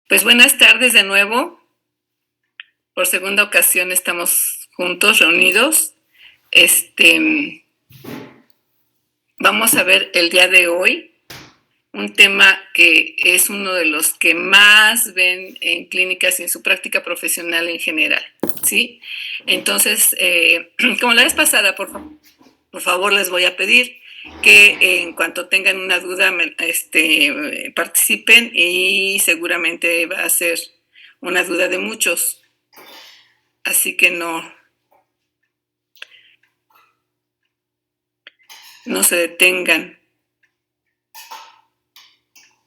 Pues buenas tardes de nuevo. Por segunda ocasión estamos juntos, reunidos. Vamos a ver el día de hoy un tema que es uno de los que más ven en clínicas y en su práctica profesional en general, ¿sí? Entonces, como la vez pasada, por favor, les voy a pedir que en cuanto tengan una duda participen, y seguramente va a ser una duda de muchos, así que no se detengan,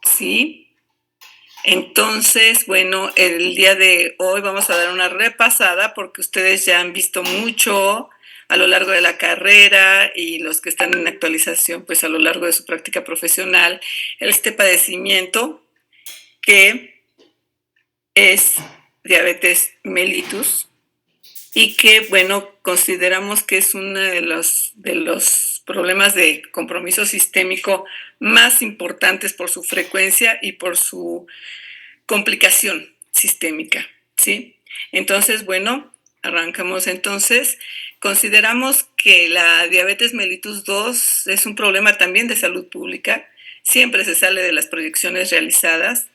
¿sí? Entonces, bueno, el día de hoy vamos a dar una repasada porque ustedes ya han visto mucho a lo largo de la carrera, y los que están en actualización, pues a lo largo de su práctica profesional, este padecimiento que es diabetes mellitus, y que, bueno, consideramos que es uno de los problemas de compromiso sistémico más importantes por su frecuencia y por su complicación sistémica, ¿sí? Entonces, bueno, arrancamos entonces. Consideramos que la diabetes mellitus 2 es un problema también de salud pública. Siempre se sale de las proyecciones realizadas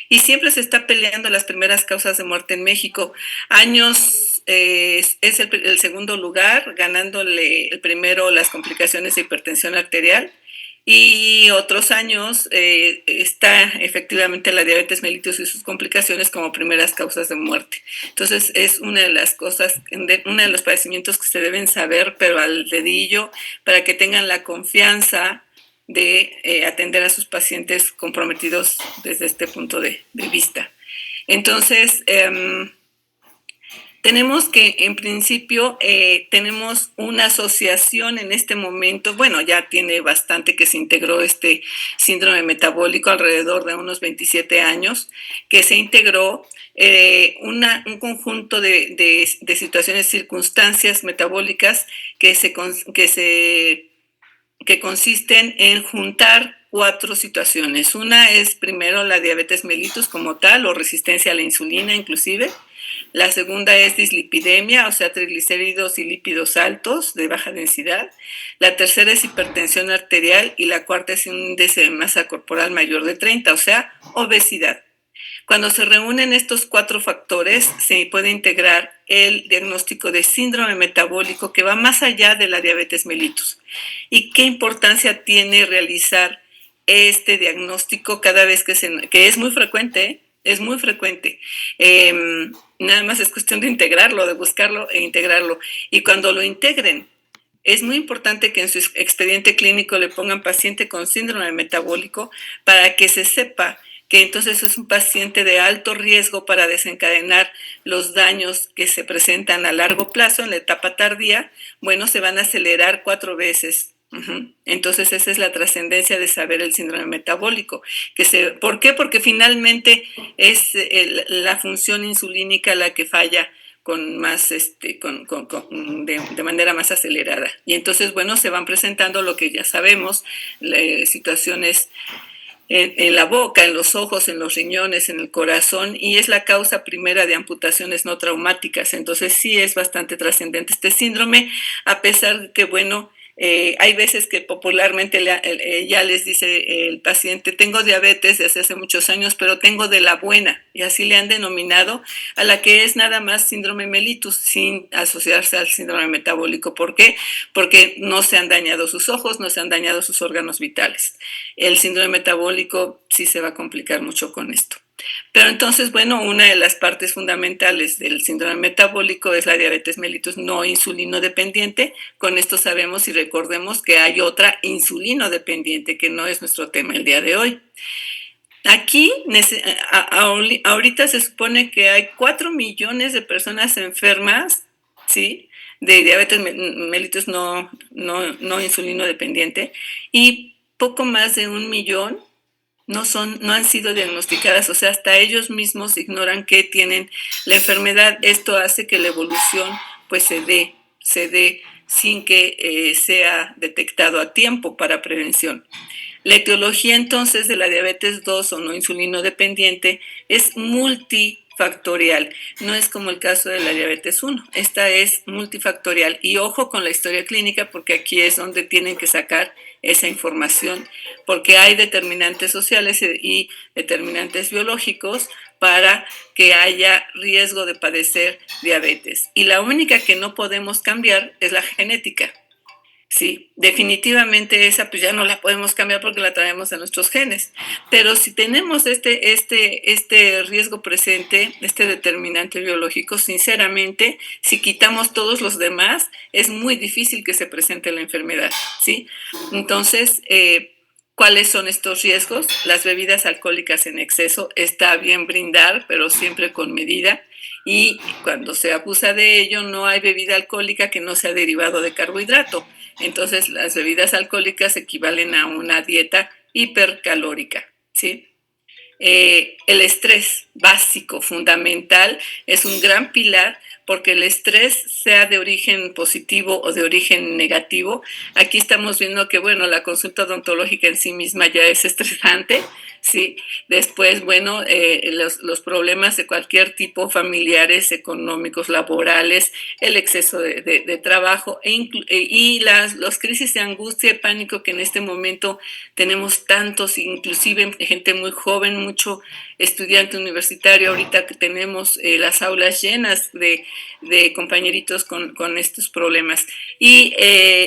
y siempre se está peleando las primeras causas de muerte en México. Años es el segundo lugar, ganándole el primero las complicaciones de hipertensión arterial. Y otros años está efectivamente la diabetes mellitus y sus complicaciones como primeras causas de muerte. Entonces es una de las cosas, uno de los padecimientos que se deben saber, pero al dedillo, para que tengan la confianza de atender a sus pacientes comprometidos desde este punto de vista. Entonces, tenemos que, en principio, tenemos una asociación en este momento. Bueno, ya tiene bastante que se integró este síndrome metabólico, alrededor de unos 27 años, que se integró un conjunto de situaciones, circunstancias metabólicas que consisten en juntar 4 situaciones. Una es, primero, la diabetes mellitus como tal, o resistencia a la insulina inclusive. La segunda es dislipidemia, o sea, triglicéridos y lípidos altos de baja densidad. La tercera es hipertensión arterial, y la cuarta es un índice de masa corporal mayor de 30, o sea, obesidad. Cuando se reúnen estos 4 factores, se puede integrar el diagnóstico de síndrome metabólico, que va más allá de la diabetes mellitus. ¿Y qué importancia tiene realizar este diagnóstico cada vez que es muy frecuente, ¿eh? Es muy frecuente. Nada más es cuestión de integrarlo, de buscarlo e integrarlo. Y cuando lo integren, es muy importante que en su expediente clínico le pongan paciente con síndrome metabólico, para que se sepa que entonces es un paciente de alto riesgo para desencadenar los daños que se presentan a largo plazo en la etapa tardía. Bueno, se van a acelerar 4 veces. Entonces esa es la trascendencia de saber el síndrome metabólico. ¿Por qué? Porque finalmente es la función insulínica la que falla con más, de manera más acelerada. Y entonces, bueno, se van presentando lo que ya sabemos, situaciones en la boca, en los ojos, en los riñones, en el corazón, y es la causa primera de amputaciones no traumáticas. Entonces sí es bastante trascendente este síndrome, a pesar de que, bueno, hay veces que popularmente ya les dice el paciente: tengo diabetes desde hace muchos años, pero tengo de la buena, y así le han denominado a la que es nada más síndrome mellitus, sin asociarse al síndrome metabólico. ¿Por qué? Porque no se han dañado sus ojos, no se han dañado sus órganos vitales. El síndrome metabólico sí se va a complicar mucho con esto. Pero entonces, bueno, una de las partes fundamentales del síndrome metabólico es la diabetes mellitus no insulino dependiente. Con esto sabemos y recordemos que hay otra insulino dependiente, que no es nuestro tema el día de hoy. Aquí, ahorita se supone que hay 4 millones de personas enfermas, ¿sí?, de diabetes mellitus no insulino dependiente, y poco más de 1 millón no han sido diagnosticadas. O sea, hasta ellos mismos ignoran que tienen la enfermedad. Esto hace que la evolución pues se dé sin que sea detectado a tiempo para prevención. La etiología entonces de la diabetes 2 o no insulino dependiente es multifactorial, no es como el caso de la diabetes 1, esta es multifactorial y ojo con la historia clínica porque aquí es donde tienen que sacar esa información porque hay determinantes sociales y determinantes biológicos para que haya riesgo de padecer diabetes y la única que no podemos cambiar es la genética. Sí, definitivamente esa pues ya no la podemos cambiar porque la traemos en nuestros genes. Pero si tenemos este riesgo presente, este determinante biológico, sinceramente, si quitamos todos los demás, es muy difícil que se presente la enfermedad, ¿sí? Entonces, ¿cuáles son estos riesgos? Las bebidas alcohólicas en exceso, está bien brindar, pero siempre con medida. Y cuando se abusa de ello, no hay bebida alcohólica que no sea derivado de carbohidrato. Entonces, las bebidas alcohólicas equivalen a una dieta hipercalórica, ¿sí? El estrés básico, fundamental, es un gran pilar porque el estrés, sea de origen positivo o de origen negativo, aquí estamos viendo que, bueno, la consulta odontológica en sí misma ya es estresante, ¿sí? Después, bueno, los problemas de cualquier tipo, familiares, económicos, laborales, el exceso de trabajo y las crisis de angustia y pánico que en este momento tenemos tantos, inclusive gente muy joven, mucho estudiante universitario, ahorita que tenemos las aulas llenas de compañeritos con estos problemas. Y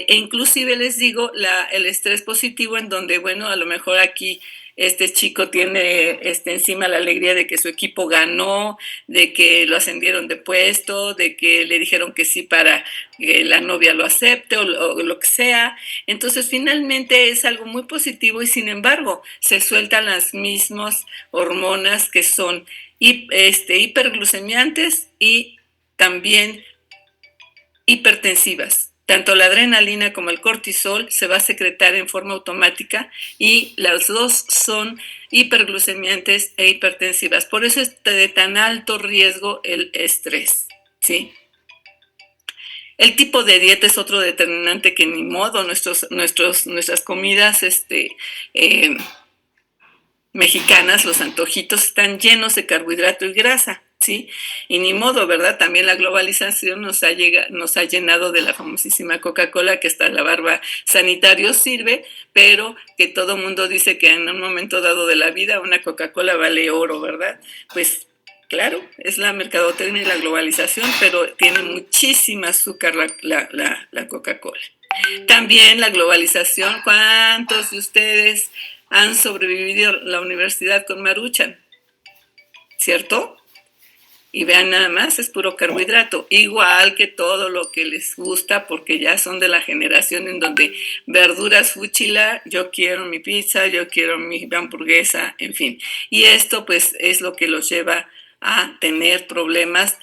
inclusive les digo, el estrés positivo en donde, bueno, a lo mejor aquí este chico tiene encima la alegría de que su equipo ganó, de que lo ascendieron de puesto, de que le dijeron que sí para que la novia lo acepte o lo que sea. Entonces, finalmente es algo muy positivo y sin embargo se sueltan las mismas hormonas que son hiperglucemiantes y también hipertensivas. Tanto la adrenalina como el cortisol se va a secretar en forma automática y las dos son hiperglucemiantes e hipertensivas. Por eso es de tan alto riesgo el estrés, ¿sí? El tipo de dieta es otro determinante que ni modo, nuestras comidas eh, mexicanas, los antojitos están llenos de carbohidrato y grasa, ¿sí? Y ni modo, ¿verdad? También la globalización nos ha llenado de la famosísima Coca-Cola, que hasta la barba sanitario sirve, pero que todo mundo dice que en un momento dado de la vida una Coca-Cola vale oro, ¿verdad? Pues claro, es la mercadotecnia y la globalización, pero tiene muchísima azúcar la Coca-Cola. También la globalización, ¿cuántos de ustedes han sobrevivido a la universidad con Maruchan? ¿Cierto? Y vean nada más, es puro carbohidrato, igual que todo lo que les gusta, porque ya son de la generación en donde verduras fúchila, yo quiero mi pizza, yo quiero mi hamburguesa, en fin. Y esto pues es lo que los lleva a tener problemas.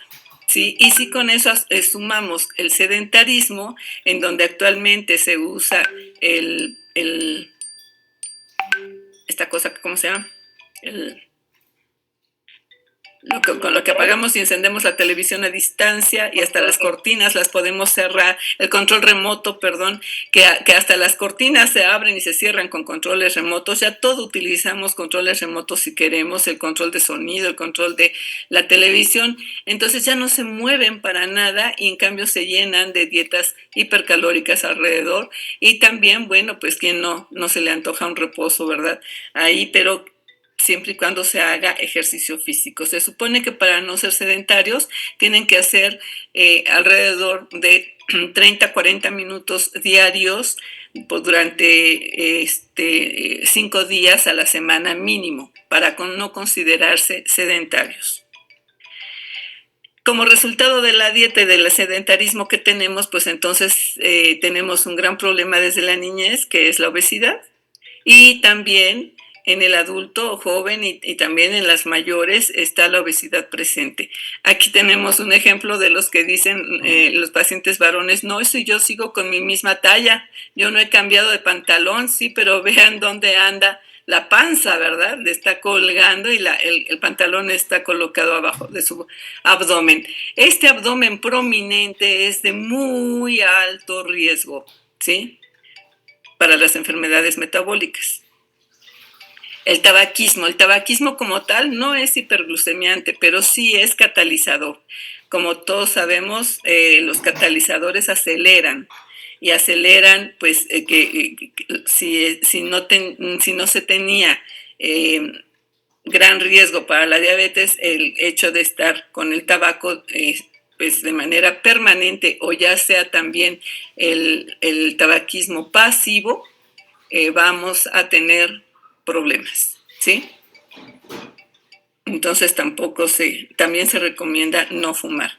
Sí, y si con eso sumamos el sedentarismo, en donde actualmente se usa esta cosa, ¿cómo se llama? Con lo que apagamos y encendemos la televisión a distancia y hasta las cortinas las podemos cerrar, el control remoto, perdón, que hasta las cortinas se abren y se cierran con controles remotos, ya todo utilizamos controles remotos si queremos, el control de sonido, el control de la televisión, entonces ya no se mueven para nada y en cambio se llenan de dietas hipercalóricas alrededor y también, bueno, pues quien no se le antoja un reposo, ¿verdad? Ahí, pero siempre y cuando se haga ejercicio físico. Se supone que para no ser sedentarios tienen que hacer alrededor de 30 a 40 minutos diarios durante 5 días a la semana mínimo para no considerarse sedentarios. Como resultado de la dieta y del sedentarismo que tenemos, pues entonces tenemos un gran problema desde la niñez, que es la obesidad, y también en el adulto joven y también en las mayores está la obesidad presente. Aquí tenemos un ejemplo de los que dicen los pacientes varones, no, si yo sigo con mi misma talla, yo no he cambiado de pantalón, sí, pero vean dónde anda la panza, ¿verdad? Le está colgando y el pantalón está colocado abajo de su abdomen. Este abdomen prominente es de muy alto riesgo, ¿sí? Para las enfermedades metabólicas. El tabaquismo como tal no es hiperglucemiante, pero sí es catalizador. Como todos sabemos, los catalizadores aceleran y aceleran, pues, si no se tenía gran riesgo para la diabetes, el hecho de estar con el tabaco pues de manera permanente, o ya sea también el tabaquismo pasivo, vamos a tener problemas, ¿sí? Entonces también se recomienda no fumar.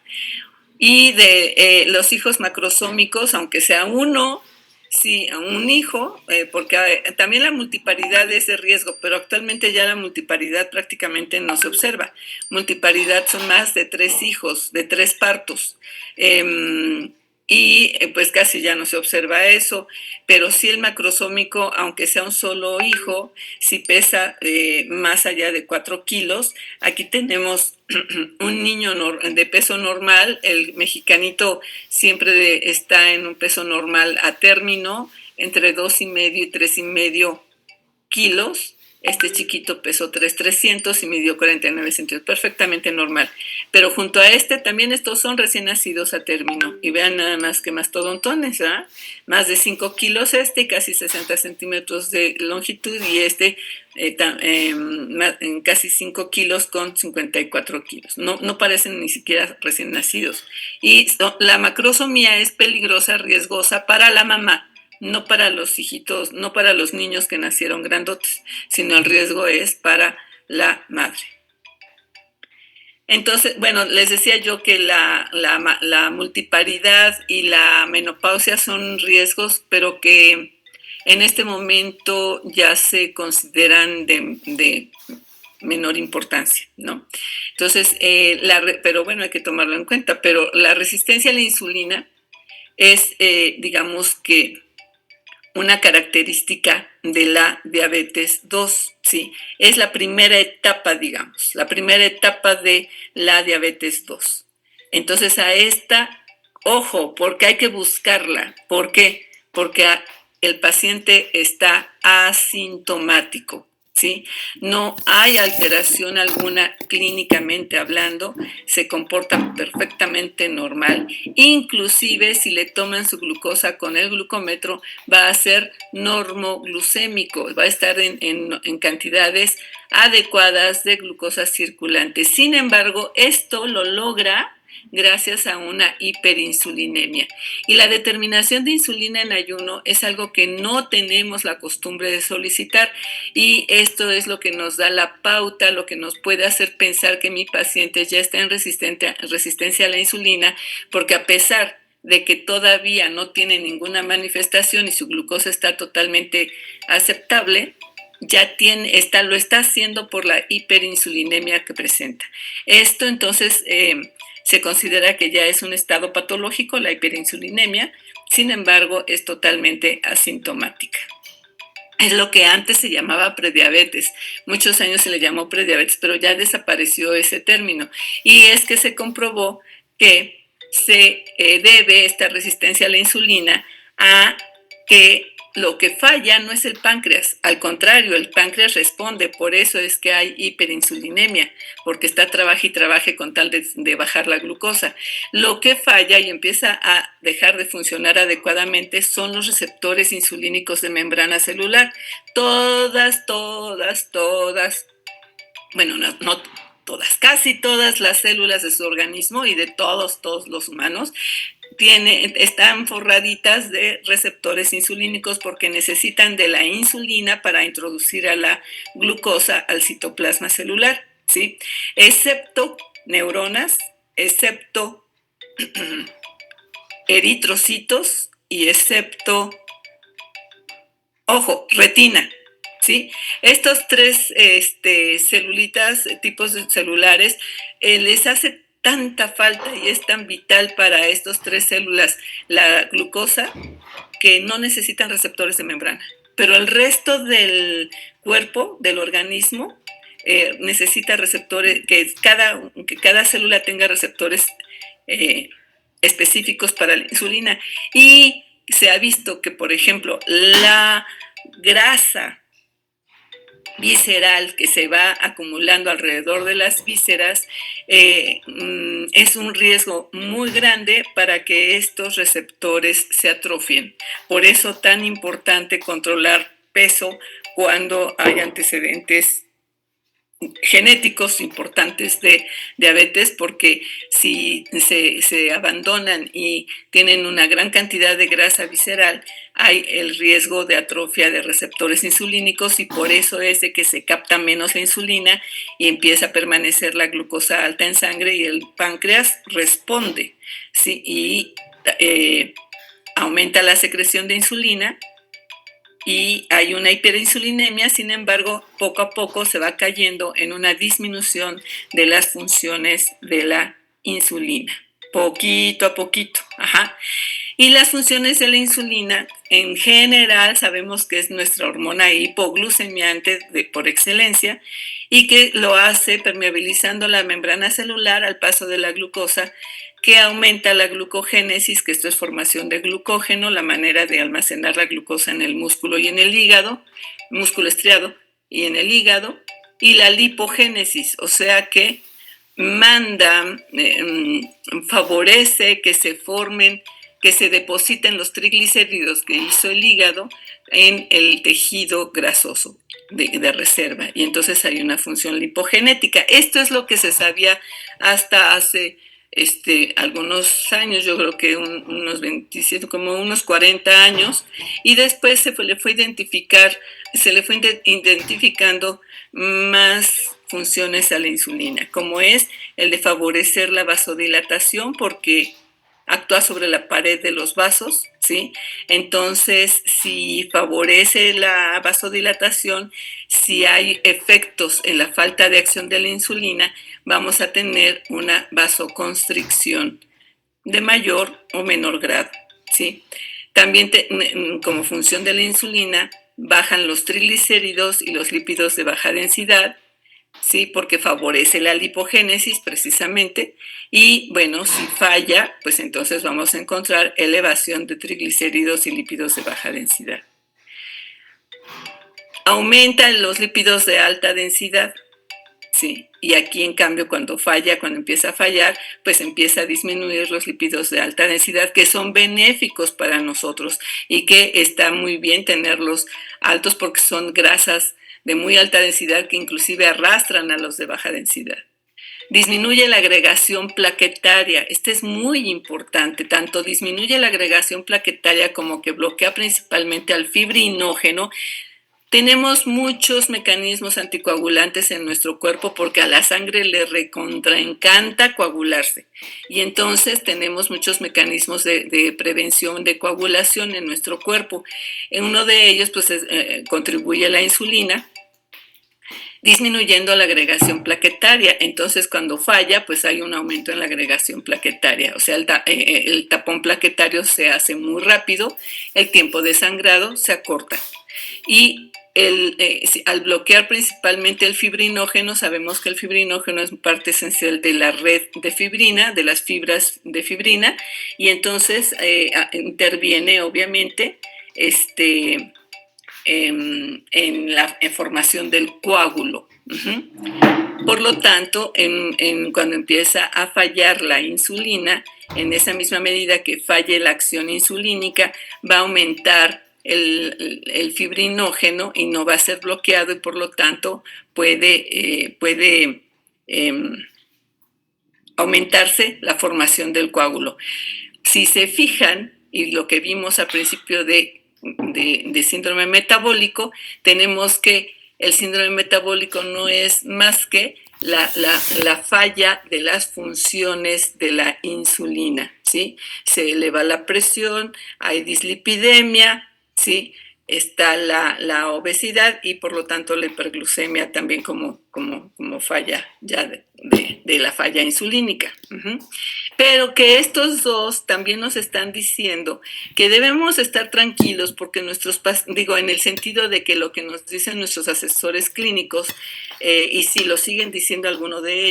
Y de los hijos macrosómicos, aunque sea uno, sí, un hijo, porque también la multiparidad es de riesgo, pero actualmente ya la multiparidad prácticamente no se observa. Multiparidad son más de 3 hijos, de 3 partos. Pues casi ya no se observa eso, pero sí el macrosómico, aunque sea un solo hijo, si pesa más allá de 4 kilos, aquí tenemos un niño de peso normal, el mexicanito siempre está en un peso normal a término, entre 2,5 y 3,5 kilos. Este chiquito pesó 3,300 y midió 49 centímetros, perfectamente normal. Pero junto a este, también estos son recién nacidos a término. Y vean nada más que mastodontones, ¿verdad? Más de 5 kilos este, casi 60 centímetros de longitud, y este casi 5 kilos con 54 kilos. No parecen ni siquiera recién nacidos. Y la macrosomía es peligrosa, riesgosa para la mamá, no para los hijitos, no para los niños que nacieron grandotes, sino el riesgo es para la madre. Entonces, bueno, les decía yo que la multiparidad y la menopausia son riesgos, pero que en este momento ya se consideran de menor importancia, ¿no? Entonces, pero bueno, hay que tomarlo en cuenta, pero la resistencia a la insulina es, digamos que, una característica de la diabetes 2, ¿sí? Es la primera etapa, digamos, la primera etapa de la diabetes 2. Entonces a esta, ojo, porque hay que buscarla. ¿Por qué? Porque el paciente está asintomático, ¿sí? No hay alteración alguna clínicamente hablando, se comporta perfectamente normal. Inclusive si le toman su glucosa con el glucómetro, va a ser normoglucémico, va a estar en cantidades adecuadas de glucosa circulante. Sin embargo, esto lo logra gracias a una hiperinsulinemia. Y la determinación de insulina en ayuno es algo que no tenemos la costumbre de solicitar, y esto es lo que nos da la pauta, lo que nos puede hacer pensar que mi paciente ya está en resistencia a la insulina, porque a pesar de que todavía no tiene ninguna manifestación y su glucosa está totalmente aceptable, lo está haciendo por la hiperinsulinemia que presenta. Esto entonces se considera que ya es un estado patológico, la hiperinsulinemia. Sin embargo, es totalmente asintomática. Es lo que antes se llamaba prediabetes. Muchos años se le llamó prediabetes, pero ya desapareció ese término. Y es que se comprobó que se debe esta resistencia a la insulina a que lo que falla no es el páncreas, al contrario, el páncreas responde, por eso es que hay hiperinsulinemia, porque está trabaje y trabaje con tal de bajar la glucosa. Lo que falla y empieza a dejar de funcionar adecuadamente son los receptores insulínicos de membrana celular. Todas, bueno, no todas, casi todas las células de su organismo y de todos los humanos están forraditas de receptores insulínicos, porque necesitan de la insulina para introducir a la glucosa al citoplasma celular, ¿sí? Excepto neuronas, excepto eritrocitos y excepto, ojo, retina, ¿sí? Estos 3 celulitas, tipos celulares, les hace tanta falta y es tan vital para estos 3 células la glucosa, que no necesitan receptores de membrana. Pero el resto del cuerpo, del organismo, necesita receptores, que cada célula tenga receptores específicos para la insulina. Y se ha visto que, por ejemplo, la grasa visceral que se va acumulando alrededor de las vísceras, es un riesgo muy grande para que estos receptores se atrofien. Por eso tan importante controlar peso cuando hay antecedentes genéticos importantes de diabetes, porque si se abandonan y tienen una gran cantidad de grasa visceral, hay el riesgo de atrofia de receptores insulínicos, y por eso es de que se capta menos la insulina y empieza a permanecer la glucosa alta en sangre y el páncreas responde, ¿sí? Y aumenta la secreción de insulina y hay una hiperinsulinemia. Sin embargo, poco a poco se va cayendo en una disminución de las funciones de la insulina, poquito a poquito. Ajá. Y las funciones de la insulina, en general, sabemos que es nuestra hormona hipoglucemiante por excelencia, y que lo hace permeabilizando la membrana celular al paso de la glucosa, que aumenta la glucogénesis, que esto es formación de glucógeno, la manera de almacenar la glucosa en el músculo y en el hígado, músculo estriado y en el hígado, y la lipogénesis, o sea que manda, favorece que se formen, que se depositen los triglicéridos que hizo el hígado en el tejido grasoso de reserva, y entonces hay una función lipogenética. Esto es lo que se sabía hasta hace algunos años, yo creo que unos 27, como unos 40 años, y después se le fue identificando más funciones a la insulina, como es el de favorecer la vasodilatación, porque actúa sobre la pared de los vasos, ¿sí? Entonces, si favorece la vasodilatación, si hay efectos en la falta de acción de la insulina, vamos a tener una vasoconstricción de mayor o menor grado, ¿sí? También como función de la insulina, bajan los triglicéridos y los lípidos de baja densidad, ¿sí? Porque favorece la lipogénesis precisamente. Y bueno, si falla, pues entonces vamos a encontrar elevación de triglicéridos y lípidos de baja densidad. Aumentan los lípidos de alta densidad, ¿sí? Y aquí, en cambio, cuando empieza a fallar, pues empieza a disminuir los lípidos de alta densidad, que son benéficos para nosotros y que está muy bien tenerlos altos, porque son grasas de muy alta densidad que inclusive arrastran a los de baja densidad. Disminuye la agregación plaquetaria. Este es muy importante. Tanto disminuye la agregación plaquetaria como que bloquea principalmente al fibrinógeno. Tenemos muchos mecanismos anticoagulantes en nuestro cuerpo, porque a la sangre le recontraencanta coagularse, y entonces tenemos muchos mecanismos de prevención de coagulación en nuestro cuerpo. En uno de ellos, pues, contribuye la insulina, disminuyendo la agregación plaquetaria. Entonces, cuando falla, pues hay un aumento en la agregación plaquetaria, o sea, el tapón plaquetario se hace muy rápido, el tiempo de sangrado se acorta. Y al bloquear principalmente el fibrinógeno, sabemos que el fibrinógeno es parte esencial de la red de fibrina, de las fibras de fibrina, y entonces interviene obviamente en la formación del coágulo. Por lo tanto, cuando empieza a fallar la insulina, en esa misma medida que falle la acción insulínica, va a aumentar el fibrinógeno y no va a ser bloqueado, y por lo tanto puede aumentarse la formación del coágulo. Si se fijan, y lo que vimos al principio de síndrome metabólico, tenemos que el síndrome metabólico no es más que la falla de las funciones de la insulina, ¿sí? Se eleva la presión, hay dislipidemia, ¿sí? Está la obesidad y por lo tanto la hiperglucemia también como falla ya de la falla insulínica. Pero que estos dos también nos están diciendo que debemos estar tranquilos porque en el sentido de que lo que nos dicen nuestros asesores clínicos, y si lo siguen diciendo algunos de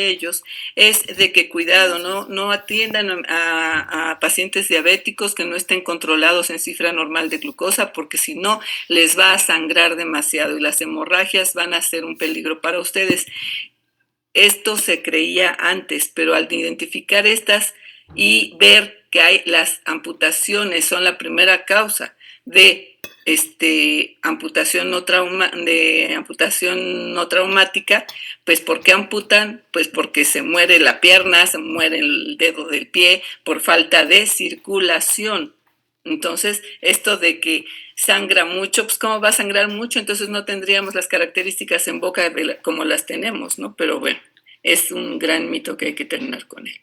ellos, es de que cuidado, no atiendan a pacientes diabéticos que no estén controlados en cifra normal de glucosa, porque si no les va a sangrar demasiado y las hemorragias van a ser un peligro para ustedes. Esto se creía antes, pero al identificar estas y ver que las amputaciones son la primera causa de amputación no traumática, pues ¿por qué amputan? Pues porque se muere la pierna, se muere el dedo del pie por falta de circulación. Entonces, esto de que sangra mucho, pues ¿cómo va a sangrar mucho? Entonces no tendríamos las características en boca como las tenemos, ¿no? Pero bueno, es un gran mito que hay que terminar con él.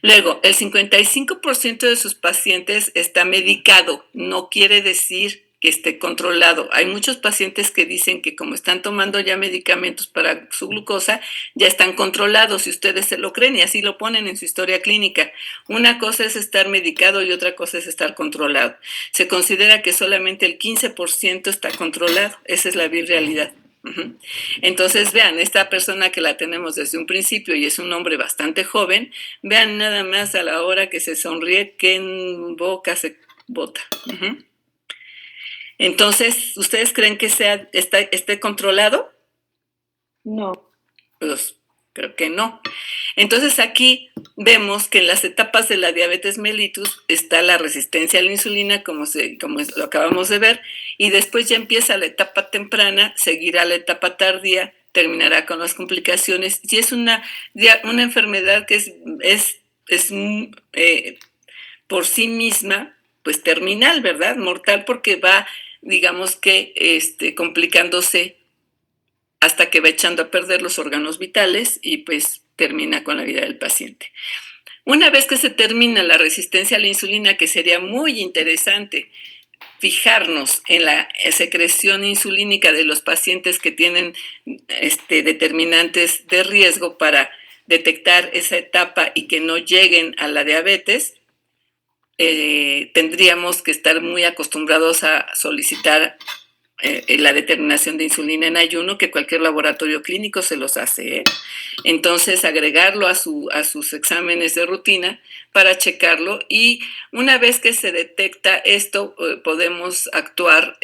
Luego, el 55% de sus pacientes está medicado, no quiere decir que esté controlado. Hay muchos pacientes que dicen que como están tomando ya medicamentos para su glucosa, ya están controlados y ustedes se lo creen y así lo ponen en su historia clínica. Una cosa es estar medicado y otra cosa es estar controlado. Se considera que solamente el 15% está controlado. Esa es la vil realidad. Entonces, vean, esta persona que la tenemos desde un principio y es un hombre bastante joven, vean nada más a la hora que se sonríe, que en boca se bota. Entonces, ¿ustedes creen que esté controlado? No. Pues creo que no. Entonces aquí vemos que en las etapas de la diabetes mellitus está la resistencia a la insulina, como lo acabamos de ver, y después ya empieza la etapa temprana, seguirá la etapa tardía, terminará con las complicaciones, y es una enfermedad que es por sí misma, pues terminal, ¿verdad? Mortal, porque va, digamos que, complicándose hasta que va echando a perder los órganos vitales y pues termina con la vida del paciente. Una vez que se termina la resistencia a la insulina, que sería muy interesante fijarnos en la secreción insulínica de los pacientes que tienen determinantes de riesgo para detectar esa etapa y que no lleguen a la diabetes, tendríamos que estar muy acostumbrados a solicitar la determinación de insulina en ayuno, que cualquier laboratorio clínico se los hace. Entonces, agregarlo a sus exámenes de rutina para checarlo, y una vez que se detecta esto, podemos actuar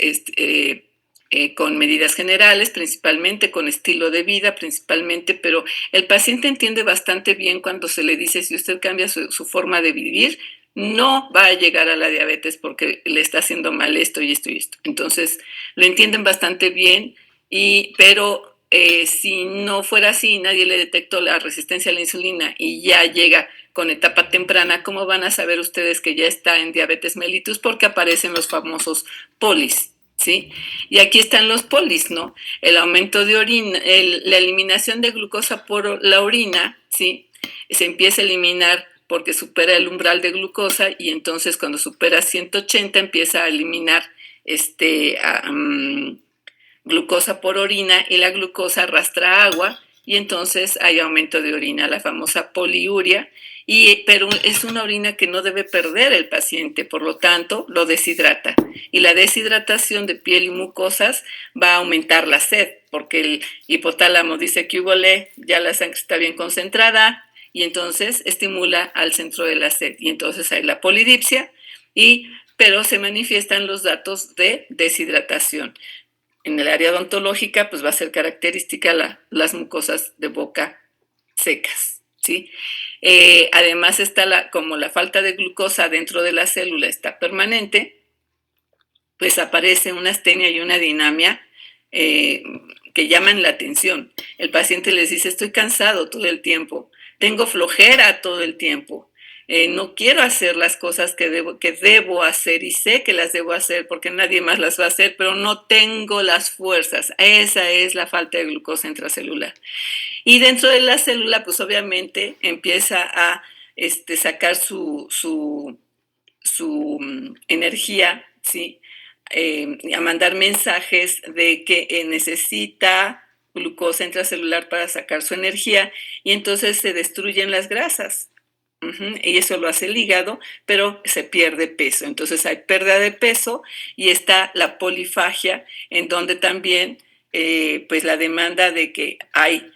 con medidas generales, principalmente con estilo de vida, principalmente, pero el paciente entiende bastante bien cuando se le dice, si usted cambia su forma de vivir, no va a llegar a la diabetes porque le está haciendo mal esto y esto y esto. Entonces, lo entienden bastante bien, pero si no fuera así, nadie le detectó la resistencia a la insulina y ya llega con etapa temprana, ¿cómo van a saber ustedes que ya está en diabetes mellitus? Porque aparecen los famosos polis, ¿sí? Y aquí están los polis, ¿no? El aumento de orina, la eliminación de glucosa por la orina, ¿sí? Se empieza a eliminar porque supera el umbral de glucosa, y entonces cuando supera 180 empieza a eliminar glucosa por orina, y la glucosa arrastra agua y entonces hay aumento de orina, la famosa poliuria, pero es una orina que no debe perder el paciente, por lo tanto lo deshidrata, y la deshidratación de piel y mucosas va a aumentar la sed, porque el hipotálamo dice que ya la sangre está bien concentrada, y entonces estimula al centro de la sed, y entonces hay la polidipsia, pero se manifiestan los datos de deshidratación. En el área odontológica, pues va a ser característica las mucosas de boca secas, ¿sí? Además está como la falta de glucosa dentro de la célula está permanente, pues aparece una astenia y una dinamia que llaman la atención. El paciente les dice, estoy cansado todo el tiempo, tengo flojera todo el tiempo, no quiero hacer las cosas que debo hacer, y sé que las debo hacer porque nadie más las va a hacer, pero no tengo las fuerzas. Esa es la falta de glucosa intracelular. Y dentro de la célula, pues obviamente empieza a sacar su energía, ¿sí? A mandar mensajes de que necesita glucosa intracelular para sacar su energía y entonces se destruyen las grasas. Y eso lo hace el hígado, pero se pierde peso. Entonces hay pérdida de peso y está la polifagia, en donde también pues la demanda de que hay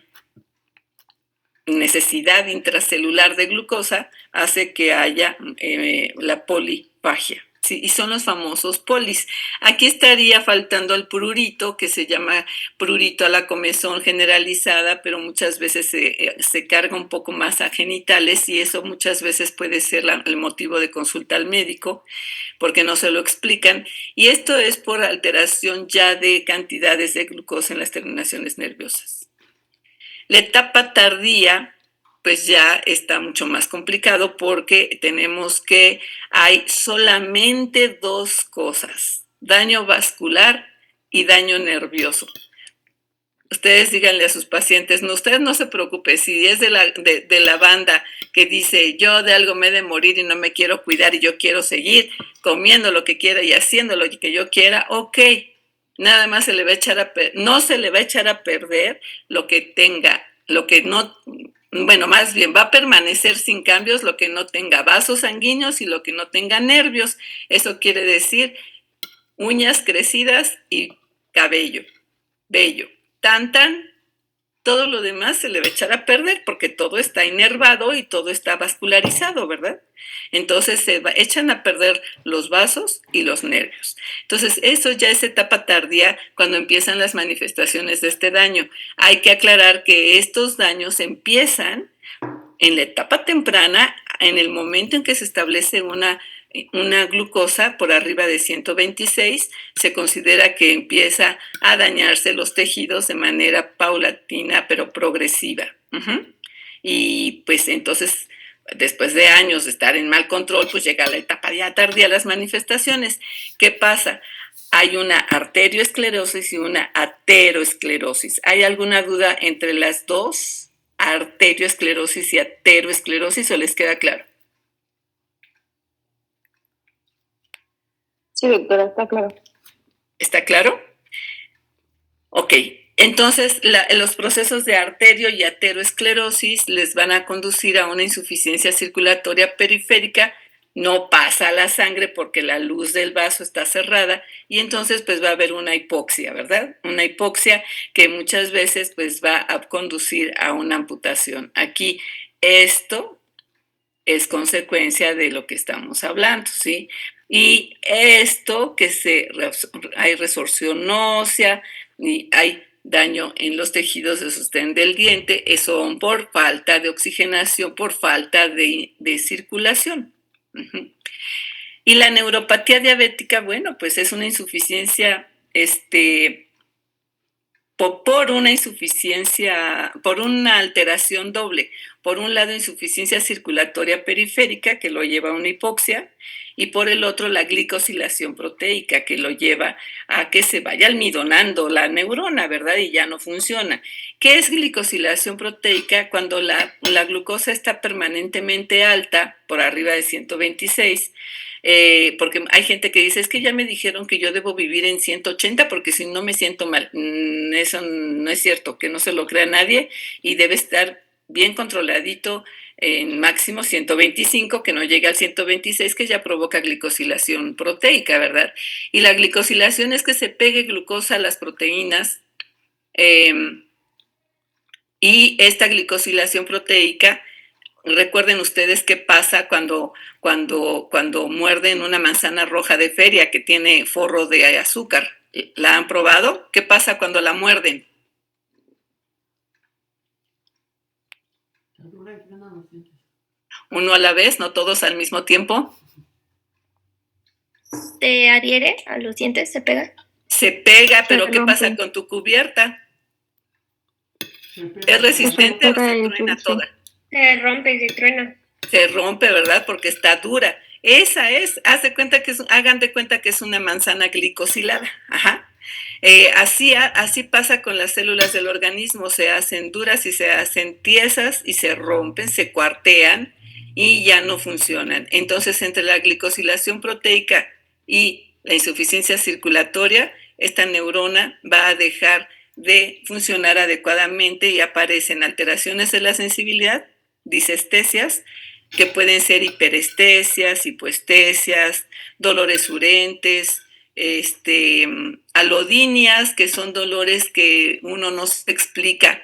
necesidad intracelular de glucosa hace que haya la polifagia. Sí, y son los famosos polis. Aquí estaría faltando el prurito, que se llama prurito a la comezón generalizada, pero muchas veces se carga un poco más a genitales y eso muchas veces puede ser el motivo de consulta al médico, porque no se lo explican. Y esto es por alteración ya de cantidades de glucosa en las terminaciones nerviosas. La etapa tardía pues ya está mucho más complicado porque tenemos que hay solamente dos cosas, daño vascular y daño nervioso. Ustedes díganle a sus pacientes, no, usted no se preocupe, si es de la banda que dice, yo de algo me he de morir y no me quiero cuidar y yo quiero seguir comiendo lo que quiera y haciendo lo que yo quiera, ok, nada más se le va a echar no se le va a echar a perder lo que tenga, lo que no, bueno, más bien va a permanecer sin cambios lo que no tenga vasos sanguíneos y lo que no tenga nervios. Eso quiere decir uñas crecidas y cabello, vello. Tan, todo lo demás se le va a echar a perder porque todo está inervado y todo está vascularizado, ¿verdad? Entonces se echan a perder los vasos y los nervios. Entonces eso ya es etapa tardía cuando empiezan las manifestaciones de este daño. Hay que aclarar que estos daños empiezan en la etapa temprana, en el momento en que se establece una glucosa por arriba de 126, se considera que empieza a dañarse los tejidos de manera paulatina pero progresiva. Y pues entonces, después de años de estar en mal control, pues llega la etapa ya tardía, las manifestaciones. ¿Qué pasa? Hay una arterioesclerosis y una ateroesclerosis. ¿Hay alguna duda entre las dos? Arterioesclerosis y ateroesclerosis, ¿o les queda claro? Sí, doctora, está claro. ¿Está claro? Ok, entonces los procesos de arterio y ateroesclerosis les van a conducir a una insuficiencia circulatoria periférica, no pasa a la sangre porque la luz del vaso está cerrada y entonces pues va a haber una hipoxia, ¿verdad? Una hipoxia que muchas veces pues va a conducir a una amputación. Aquí esto es consecuencia de lo que estamos hablando, ¿sí? Y esto que hay resorción ósea y hay daño en los tejidos de sostén del diente, eso por falta de oxigenación, por falta de circulación. Y la neuropatía diabética, bueno, pues es una insuficiencia, por una insuficiencia, por una alteración doble. Por un lado, insuficiencia circulatoria periférica, que lo lleva a una hipoxia, y por el otro, la glicosilación proteica, que lo lleva a que se vaya almidonando la neurona, ¿verdad? Y ya no funciona. ¿Qué es glicosilación proteica? Cuando la glucosa está permanentemente alta, por arriba de 126, porque hay gente que dice, es que ya me dijeron que yo debo vivir en 180 porque si no me siento mal. Eso no es cierto, que no se lo crea nadie y debe estar bien controladito en máximo 125, que no llegue al 126, que ya provoca glicosilación proteica, ¿verdad? Y la glicosilación es que se pegue glucosa a las proteínas y esta glicosilación proteica, recuerden ustedes qué pasa cuando muerden una manzana roja de feria que tiene forro de azúcar. ¿La han probado? ¿Qué pasa cuando la muerden? Uno a la vez, no todos al mismo tiempo. ¿Se adhiere a los dientes? ¿Se pega? Se pega, pero ¿qué pasa con tu cubierta? ¿Es resistente o se truena toda? Se rompe y se truena. Se rompe, ¿verdad? Porque está dura. Esa es, hagan de cuenta que es una manzana glicosilada. Ajá. Así pasa con las células del organismo, se hacen duras y se hacen tiesas y se rompen, se cuartean y ya no funcionan. Entonces, entre la glicosilación proteica y la insuficiencia circulatoria, esta neurona va a dejar de funcionar adecuadamente y aparecen alteraciones de la sensibilidad, disestesias, que pueden ser hiperestesias, hipoestesias, dolores urentes, alodinias, que son dolores que uno no se explica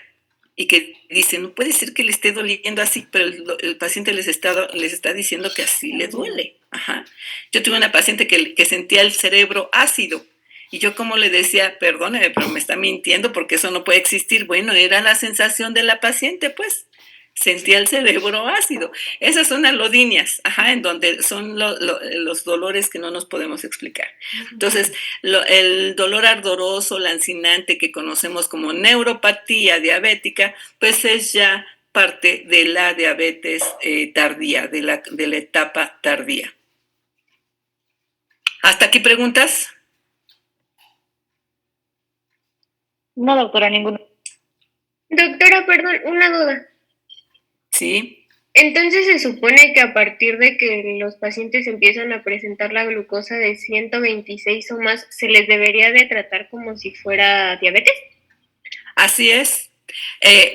y que dicen, no puede ser que le esté doliendo así, pero el paciente les está diciendo que así le duele. Ajá. Yo tuve una paciente que sentía el cerebro ácido y yo como le decía, perdóneme, pero me está mintiendo porque eso no puede existir. Bueno, era la sensación de la paciente, pues sentía el cerebro ácido. Esas son alodinias, ajá, en donde son los dolores que no nos podemos explicar. Entonces, el dolor ardoroso, lancinante, que conocemos como neuropatía diabética, pues es ya parte de la diabetes tardía, de la etapa tardía. ¿Hasta aquí preguntas? No, doctora, ninguna. Doctora, perdón, una duda. Sí. Entonces se supone que a partir de que los pacientes empiezan a presentar la glucosa de 126 o más, ¿se les debería de tratar como si fuera diabetes? Así es.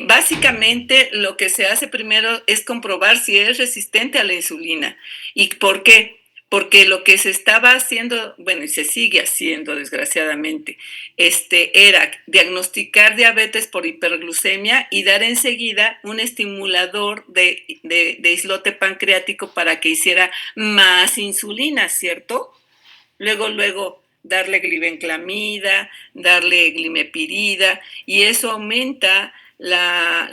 Básicamente lo que se hace primero es comprobar si es resistente a la insulina. ¿Y por qué? Porque lo que se estaba haciendo, bueno, y se sigue haciendo desgraciadamente, era diagnosticar diabetes por hiperglucemia y dar enseguida un estimulador de islote pancreático para que hiciera más insulina, ¿cierto? Luego darle glibenclamida, darle glimepirida, y eso aumenta la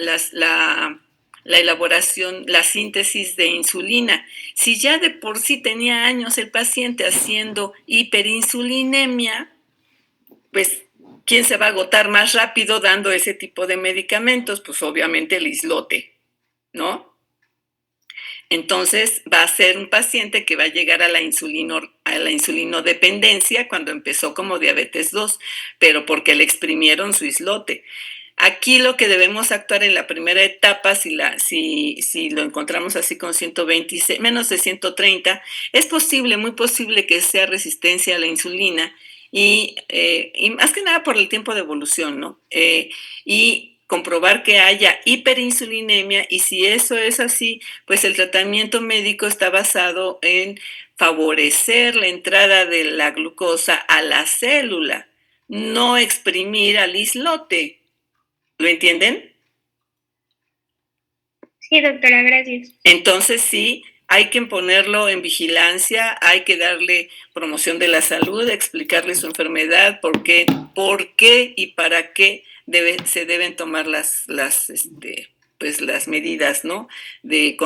elaboración, la síntesis de insulina. Si ya de por sí tenía años el paciente haciendo hiperinsulinemia, pues ¿quién se va a agotar más rápido dando ese tipo de medicamentos? Pues obviamente el islote, ¿no? Entonces va a ser un paciente que va a llegar a la insulinodependencia cuando empezó como diabetes 2, pero porque le exprimieron su islote. Aquí lo que debemos actuar en la primera etapa, si lo encontramos así con 126, menos de 130, es posible, muy posible que sea resistencia a la insulina y más que nada por el tiempo de evolución, ¿no? Y comprobar que haya hiperinsulinemia, y si eso es así, pues el tratamiento médico está basado en favorecer la entrada de la glucosa a la célula, no exprimir al islote. ¿Lo entienden? Sí, doctora, gracias. Entonces sí, hay que ponerlo en vigilancia, hay que darle promoción de la salud, explicarle su enfermedad, por qué y para qué se deben tomar las medidas, ¿no? De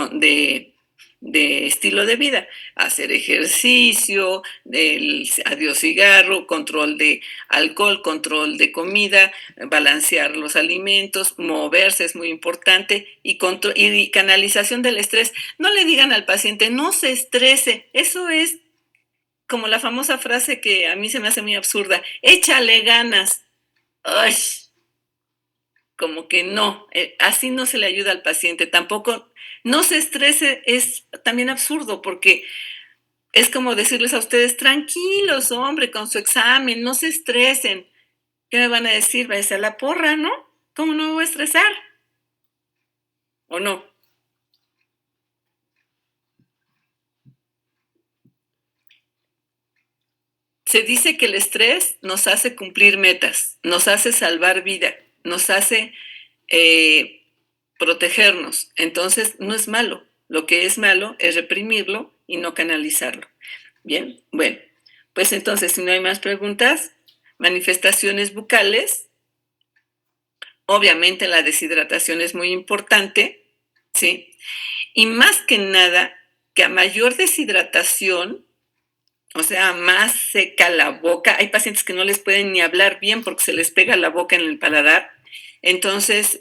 estilo de vida, hacer ejercicio, adiós cigarro, control de alcohol, control de comida, balancear los alimentos, moverse es muy importante y canalización del estrés. No le digan al paciente, no se estrese, eso es como la famosa frase que a mí se me hace muy absurda, échale ganas. ¡Ay! Como que no, así no se le ayuda al paciente, tampoco, no se estrese, es también absurdo porque es como decirles a ustedes, tranquilos, hombre, con su examen, no se estresen. ¿Qué me van a decir? Váyase a la porra, ¿no? ¿Cómo no me voy a estresar? ¿O no? Se dice que el estrés nos hace cumplir metas, nos hace salvar vida, nos hace protegernos. Entonces, no es malo. Lo que es malo es reprimirlo y no canalizarlo. Bien, bueno, pues entonces, si no hay más preguntas, manifestaciones bucales. Obviamente la deshidratación es muy importante, ¿sí? Y más que nada, que a mayor deshidratación, o sea, más seca la boca, hay pacientes que no les pueden ni hablar bien porque se les pega la boca en el paladar. Entonces,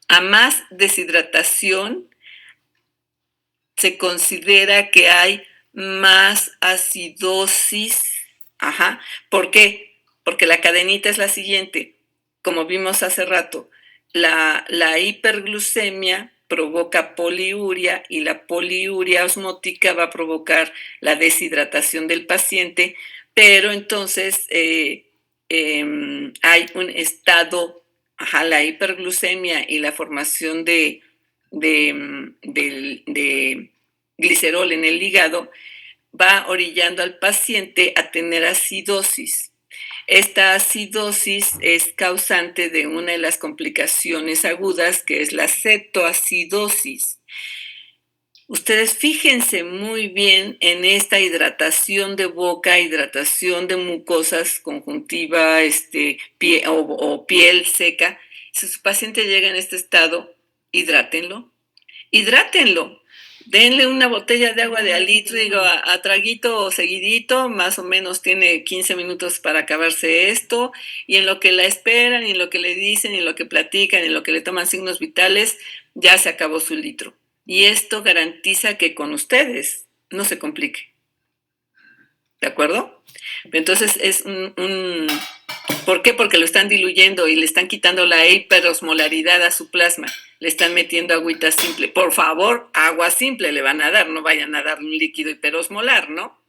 a más deshidratación, se considera que hay más acidosis. Ajá. ¿Por qué? Porque la cadenita es la siguiente. Como vimos hace rato, la hiperglucemia provoca poliuria y la poliuria osmótica va a provocar la deshidratación del paciente, pero entonces hay un estado, la hiperglucemia y la formación de glicerol en el hígado, va orillando al paciente a tener acidosis. Esta acidosis es causante de una de las complicaciones agudas, que es la cetoacidosis. Ustedes fíjense muy bien en esta hidratación de boca, hidratación de mucosas, conjuntiva, o piel seca. Si su paciente llega en este estado, hidrátenlo. Denle una botella de agua de al litro, digo, a traguito o seguidito, más o menos tiene 15 minutos para acabarse esto, y en lo que la esperan, y en lo que le dicen, y en lo que platican, y en lo que le toman signos vitales, ya se acabó su litro. Y esto garantiza que con ustedes no se complique. ¿De acuerdo? Entonces es ¿por qué? Porque lo están diluyendo y le están quitando la hiperosmolaridad a su plasma. Le están metiendo agüita simple. Por favor, agua simple le van a dar. No vayan a dar un líquido hiperosmolar, ¿no?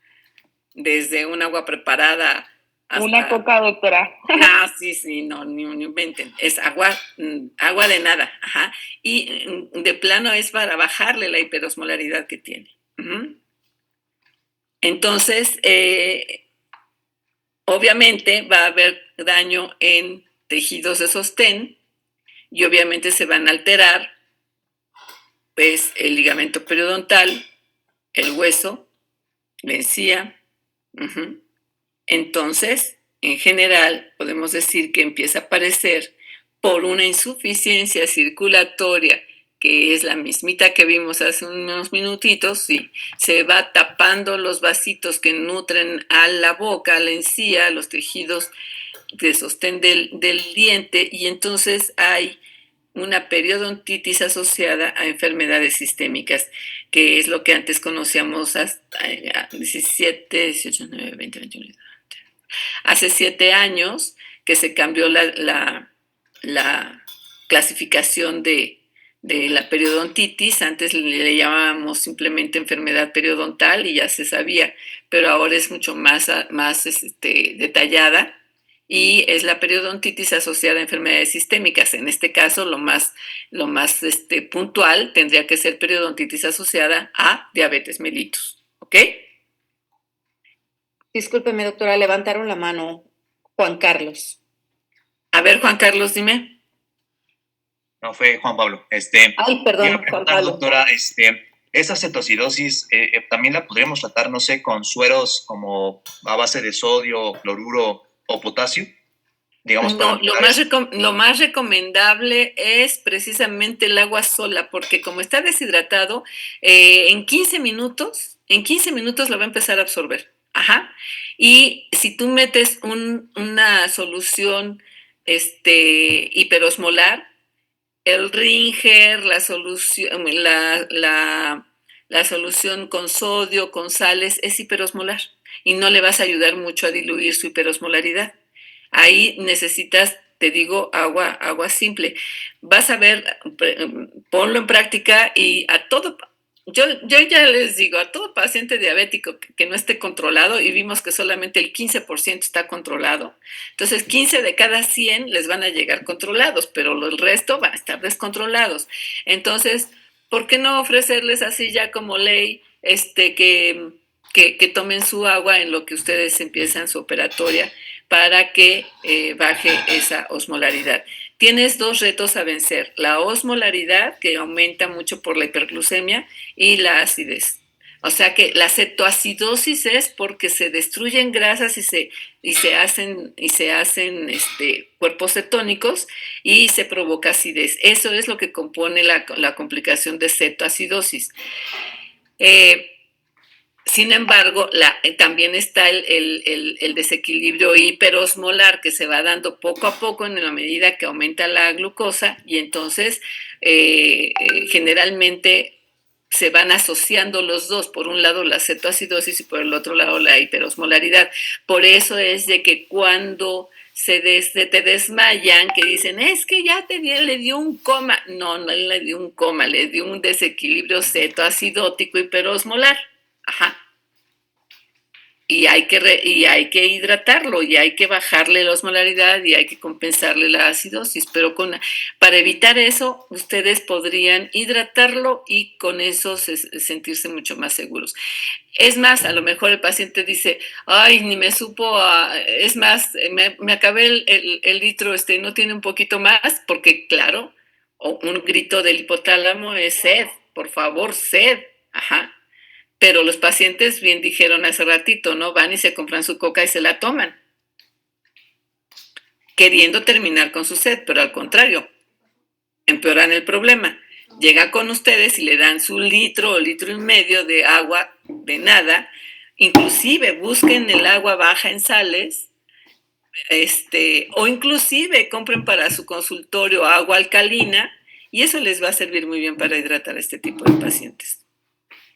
Desde un agua preparada hasta... Una coca, doctora. Ah, sí, no inventen. Es agua de nada. Ajá. Y de plano es para bajarle la hiperosmolaridad que tiene. Entonces, obviamente va a haber daño en tejidos de sostén y obviamente se van a alterar pues el ligamento periodontal, el hueso, la encía. Entonces, en general, podemos decir que empieza a aparecer por una insuficiencia circulatoria, que es la mismita que vimos hace unos minutitos, sí, se va tapando los vasitos que nutren a la boca, a la encía, a los tejidos de sostén del diente, y entonces hay una periodontitis asociada a enfermedades sistémicas, que es lo que antes conocíamos hasta 17, 18, 19, 20, 21. Hace 7 años que se cambió la clasificación de la periodontitis. Antes le llamábamos simplemente enfermedad periodontal y ya se sabía, pero ahora es mucho más detallada, y es la periodontitis asociada a enfermedades sistémicas. En este caso, lo más puntual tendría que ser periodontitis asociada a diabetes mellitus, ¿ok? Discúlpeme, doctora, levantaron la mano Juan Carlos. A ver, Juan Carlos, dime. No, fue Juan Pablo. Ay, perdón, Juan Pablo. Doctora, esa cetoacidosis también la podríamos tratar, no sé, con sueros como a base de sodio, cloruro o potasio. Digamos, no, lo más recomendable es precisamente el agua sola, porque como está deshidratado, en 15 minutos lo va a empezar a absorber. Ajá. Y si tú metes una solución hiperosmolar, el Ringer, la solución con sodio, con sales, es hiperosmolar y no le vas a ayudar mucho a diluir su hiperosmolaridad. Ahí necesitas, te digo, agua simple. Vas a ver, ponlo en práctica, y a todo, yo ya les digo, a todo paciente diabético que no esté controlado, y vimos que solamente el 15% está controlado, entonces 15 de cada 100 les van a llegar controlados, pero el resto van a estar descontrolados. Entonces, ¿por qué no ofrecerles así ya como ley que tomen su agua en lo que ustedes empiezan su operatoria, para que baje esa osmolaridad? Tienes 2 retos a vencer: la osmolaridad, que aumenta mucho por la hiperglucemia, y la acidez. O sea que la cetoacidosis es porque se destruyen grasas y se hacen cuerpos cetónicos, y se provoca acidez. Eso es lo que compone la complicación de cetoacidosis. Sin embargo, también está el desequilibrio hiperosmolar, que se va dando poco a poco en la medida que aumenta la glucosa, y entonces generalmente se van asociando los dos, por un lado la cetoacidosis y por el otro lado la hiperosmolaridad. Por eso es de que cuando te desmayan, que dicen, es que ya le dio un coma. No le dio un coma, le dio un desequilibrio cetoacidótico hiperosmolar. Ajá. y hay que hidratarlo y hay que bajarle la osmolaridad y hay que compensarle la acidosis, pero para evitar eso ustedes podrían hidratarlo y con eso sentirse mucho más seguros. Es más, a lo mejor el paciente dice, ay, ni me supo, es más, me acabé el litro, no tiene un poquito más, porque claro, un grito del hipotálamo es sed, por favor, sed, ajá. Pero los pacientes, bien dijeron hace ratito, ¿no? Van y se compran su coca y se la toman, queriendo terminar con su sed, pero al contrario, empeoran el problema. Llega con ustedes y le dan su litro o litro y medio de agua de nada, inclusive busquen el agua baja en sales, o inclusive compren para su consultorio agua alcalina y eso les va a servir muy bien para hidratar a este tipo de pacientes.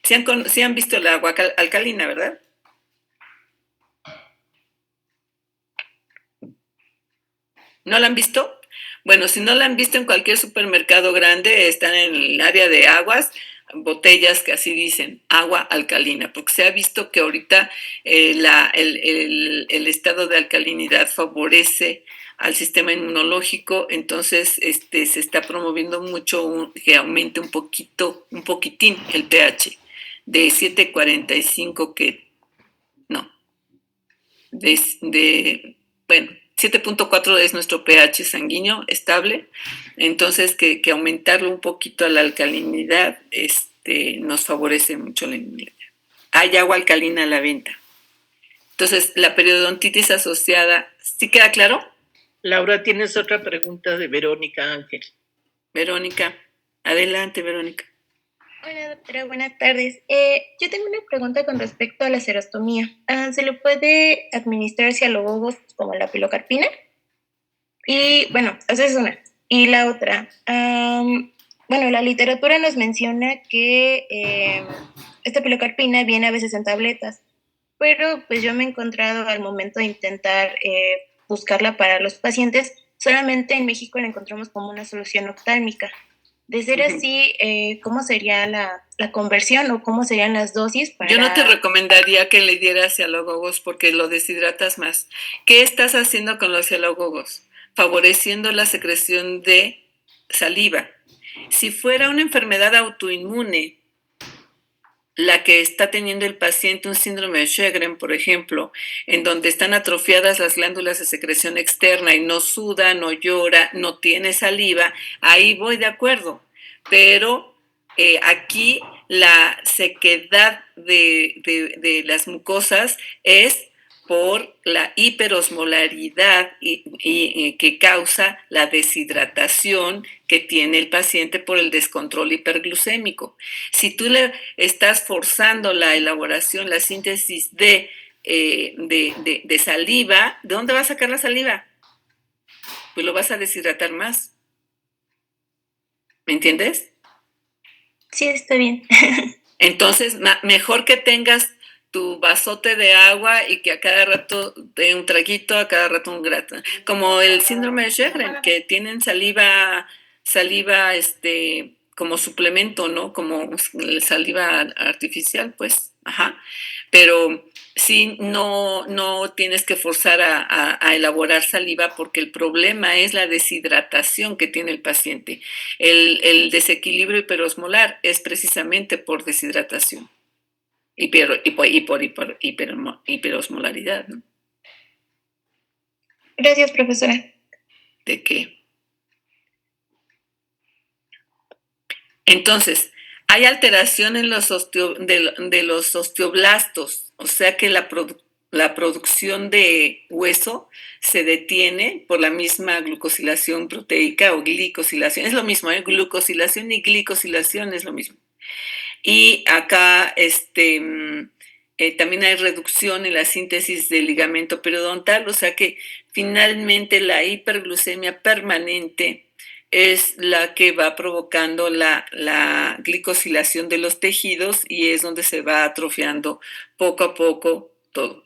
Sí han visto el agua alcalina, ¿verdad? ¿No la han visto? Bueno, si no la han visto en cualquier supermercado grande, están en el área de aguas, botellas que así dicen, agua alcalina, porque se ha visto que ahorita el estado de alcalinidad favorece al sistema inmunológico, entonces se está promoviendo mucho que aumente un poquitín el pH de 7.45 bueno, 7.4 es nuestro pH sanguíneo estable, entonces que aumentarlo un poquito a la alcalinidad nos favorece mucho la inmunidad. Hay agua alcalina a la venta. Entonces, la periodontitis asociada, ¿sí queda claro? Laura, tienes otra pregunta de Verónica Ángel. Verónica, adelante, Verónica. Hola, doctora, buenas tardes. Yo tengo una pregunta con respecto a la serostomía. ¿Se le puede administrar cialogogos como la pilocarpina? Y bueno, esa es una. Y la otra, bueno, la literatura nos menciona que esta pilocarpina viene a veces en tabletas, pero pues yo me he encontrado al momento de intentar buscarla para los pacientes, solamente en México la encontramos como una solución oftálmica. De ser así, ¿cómo sería la conversión o cómo serían las dosis para...? Yo no te recomendaría que le dieras cialogogos porque lo deshidratas más. ¿Qué estás haciendo con los cialogogos? Favoreciendo la secreción de saliva. Si fuera una enfermedad autoinmune, la que está teniendo el paciente, un síndrome de Sjögren, por ejemplo, en donde están atrofiadas las glándulas de secreción externa y no suda, no llora, no tiene saliva, ahí voy de acuerdo. Pero aquí la sequedad de las mucosas es por la hiperosmolaridad y que causa la deshidratación que tiene el paciente por el descontrol hiperglucémico. Si tú le estás forzando la elaboración, la síntesis de saliva, ¿de dónde va a sacar la saliva? Pues lo vas a deshidratar más. ¿Me entiendes? Sí, está bien. Entonces, mejor que tengas tu vasote de agua y que a cada rato de un traguito, a cada rato un grato. Como el síndrome de Sjögren, que tienen saliva como suplemento, ¿no? Como saliva artificial, pues, ajá. Pero sí, no tienes que forzar a elaborar saliva porque el problema es la deshidratación que tiene el paciente. El desequilibrio hiperosmolar es precisamente por deshidratación y por hiperosmolaridad, ¿no? Gracias, profesora. ¿De qué? Entonces, hay alteración en de los osteoblastos, o sea que la producción de hueso se detiene por la misma glucosilación proteica o glicosilación. Es lo mismo, glucosilación y glicosilación es lo mismo. Y acá también hay reducción en la síntesis del ligamento periodontal, o sea que finalmente la hiperglucemia permanente es la que va provocando la glicosilación de los tejidos y es donde se va atrofiando poco a poco todo.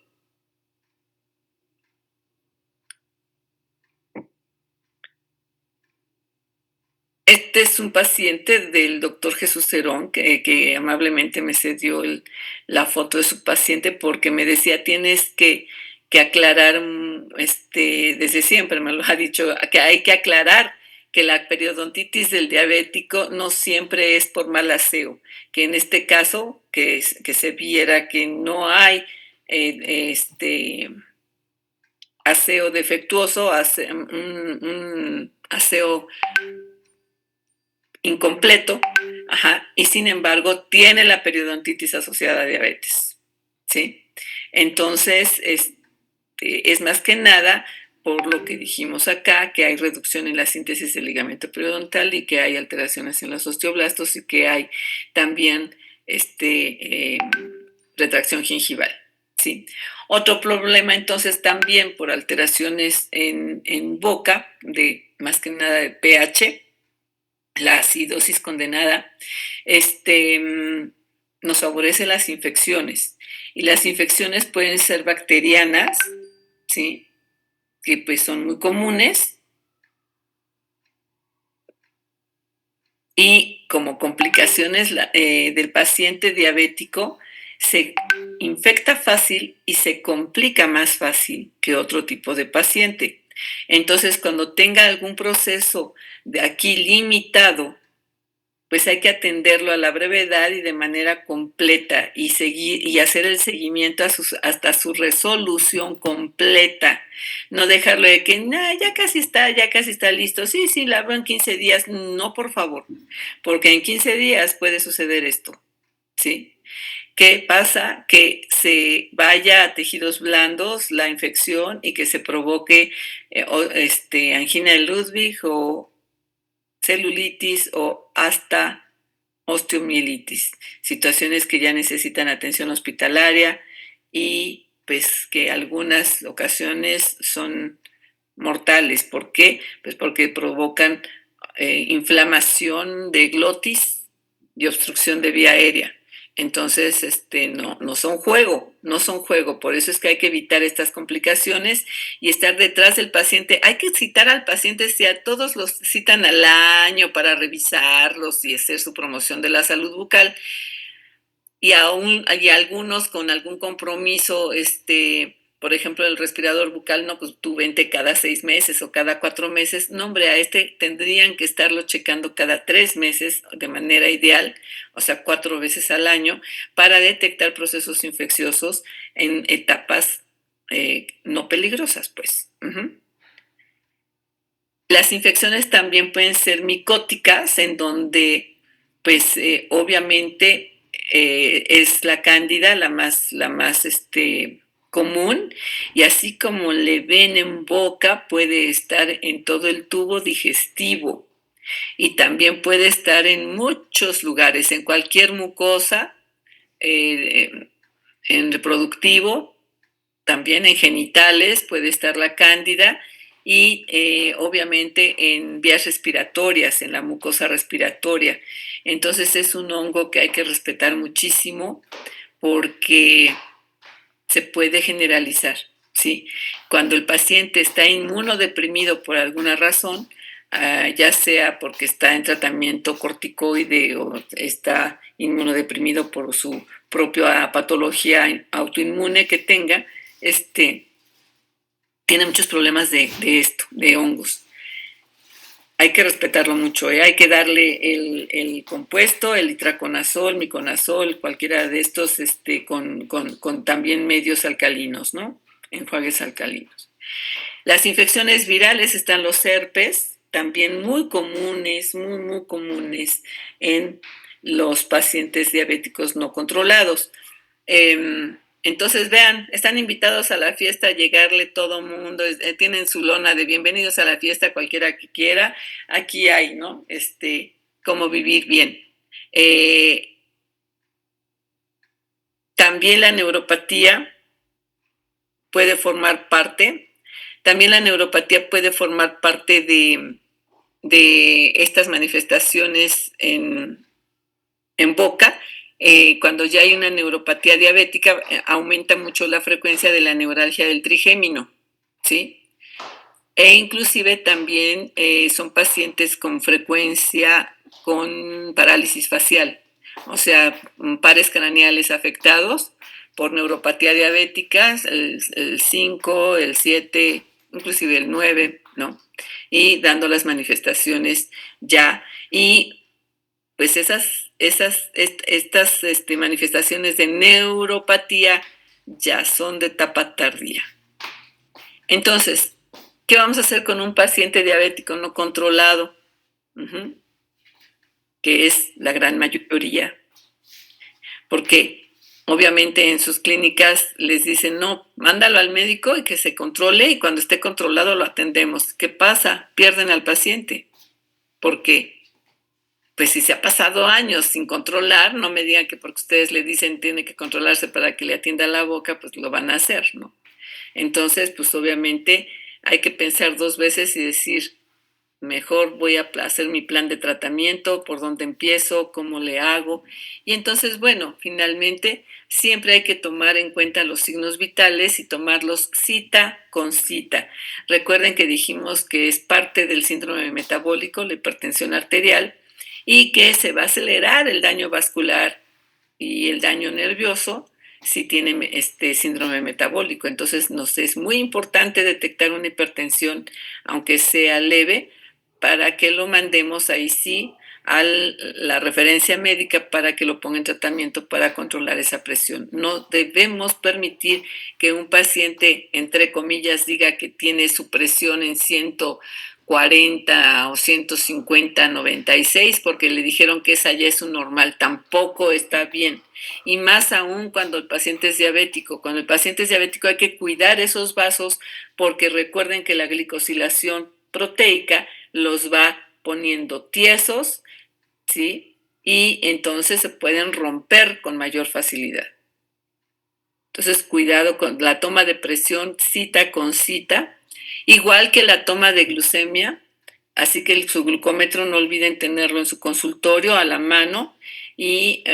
Este es un paciente del doctor Jesús Cerón, que amablemente me cedió la foto de su paciente porque me decía, tienes que aclarar, desde siempre me lo ha dicho, que hay que aclarar que la periodontitis del diabético no siempre es por mal aseo, que en este caso, que se viera que no hay aseo defectuoso, un aseo incompleto, ajá, y sin embargo tiene la periodontitis asociada a diabetes, ¿sí? Entonces, es más que nada por lo que dijimos acá, que hay reducción en la síntesis del ligamento periodontal y que hay alteraciones en los osteoblastos y que hay también retracción gingival, ¿sí? Otro problema entonces también por alteraciones en boca, más que nada de pH, la acidosis condenada, nos favorece las infecciones. Y las infecciones pueden ser bacterianas, ¿sí? Que pues son muy comunes. Y como complicaciones del paciente diabético, se infecta fácil y se complica más fácil que otro tipo de paciente. Entonces, cuando tenga algún proceso de aquí limitado, pues hay que atenderlo a la brevedad y de manera completa y seguir y hacer el seguimiento hasta su resolución completa. No dejarlo de que, ya casi está listo. Sí, la veo en 15 días. No, por favor, porque en 15 días puede suceder esto, ¿sí? ¿Qué pasa? Que se vaya a tejidos blandos la infección y que se provoque angina de Ludwig o celulitis o hasta osteomielitis, situaciones que ya necesitan atención hospitalaria y pues que algunas ocasiones son mortales. ¿Por qué? Pues porque provocan inflamación de glotis y obstrucción de vía aérea. Entonces, no son juego, por eso es que hay que evitar estas complicaciones y estar detrás del paciente. Hay que citar al paciente, si a todos los citan al año para revisarlos y hacer su promoción de la salud bucal, y algunos con algún compromiso, por ejemplo, el respirador bucal, no, pues tú vente cada 6 meses o cada 4 meses. No, hombre, a tendrían que estarlo checando cada 3 meses de manera ideal, o sea, 4 veces al año, para detectar procesos infecciosos en etapas no peligrosas, pues. Las infecciones también pueden ser micóticas, en donde, pues, obviamente es la cándida la más común, y así como le ven en boca, puede estar en todo el tubo digestivo y también puede estar en muchos lugares, en cualquier mucosa, en reproductivo, también en genitales puede estar la cándida y obviamente en vías respiratorias, en la mucosa respiratoria. Entonces es un hongo que hay que respetar muchísimo porque se puede generalizar, ¿sí? Cuando el paciente está inmunodeprimido por alguna razón, ya sea porque está en tratamiento corticoide o está inmunodeprimido por su propia patología autoinmune que tenga, tiene muchos problemas de hongos. Hay que respetarlo mucho, hay que darle el compuesto, el itraconazol, miconazol, cualquiera de estos, con también medios alcalinos, ¿no? Enjuagues alcalinos. Las infecciones virales están los herpes, también muy comunes en los pacientes diabéticos no controlados. Entonces, vean, están invitados a la fiesta, a llegarle todo mundo, tienen su lona de bienvenidos a la fiesta, cualquiera que quiera. Aquí hay, ¿no? Cómo vivir bien. También la neuropatía puede formar parte. También la neuropatía puede formar parte de estas manifestaciones en boca. Cuando ya hay una neuropatía diabética, aumenta mucho la frecuencia de la neuralgia del trigémino, ¿sí? E inclusive también son pacientes con frecuencia con parálisis facial, o sea, pares craneales afectados por neuropatía diabética, el 5, el 7, inclusive el 9, ¿no? Y dando las manifestaciones ya. Y pues estas manifestaciones de neuropatía ya son de etapa tardía. Entonces, ¿qué vamos a hacer con un paciente diabético no controlado? Que es la gran mayoría. Porque obviamente en sus clínicas les dicen, no, mándalo al médico y que se controle y cuando esté controlado lo atendemos. ¿Qué pasa? Pierden al paciente. Porque, pues si se ha pasado años sin controlar, no me digan que porque ustedes le dicen tiene que controlarse para que le atienda la boca, pues lo van a hacer, ¿no? Entonces, pues obviamente hay que pensar 2 veces y decir, mejor voy a hacer mi plan de tratamiento, por dónde empiezo, cómo le hago. Y entonces, bueno, finalmente siempre hay que tomar en cuenta los signos vitales y tomarlos cita con cita. Recuerden que dijimos que es parte del síndrome metabólico, la hipertensión arterial, y que se va a acelerar el daño vascular y el daño nervioso si tiene este síndrome metabólico. Entonces, nos es muy importante detectar una hipertensión, aunque sea leve, para que lo mandemos ahí sí a la referencia médica para que lo ponga en tratamiento para controlar esa presión. No debemos permitir que un paciente, entre comillas, diga que tiene su presión en 140 o 150, 96, porque le dijeron que esa ya es un normal. Tampoco está bien. Y más aún cuando el paciente es diabético. Cuando el paciente es diabético hay que cuidar esos vasos porque recuerden que la glicosilación proteica los va poniendo tiesos, ¿sí? Y entonces se pueden romper con mayor facilidad. Entonces, cuidado con la toma de presión, cita con cita, igual que la toma de glucemia, así que su glucómetro no olviden tenerlo en su consultorio a la mano y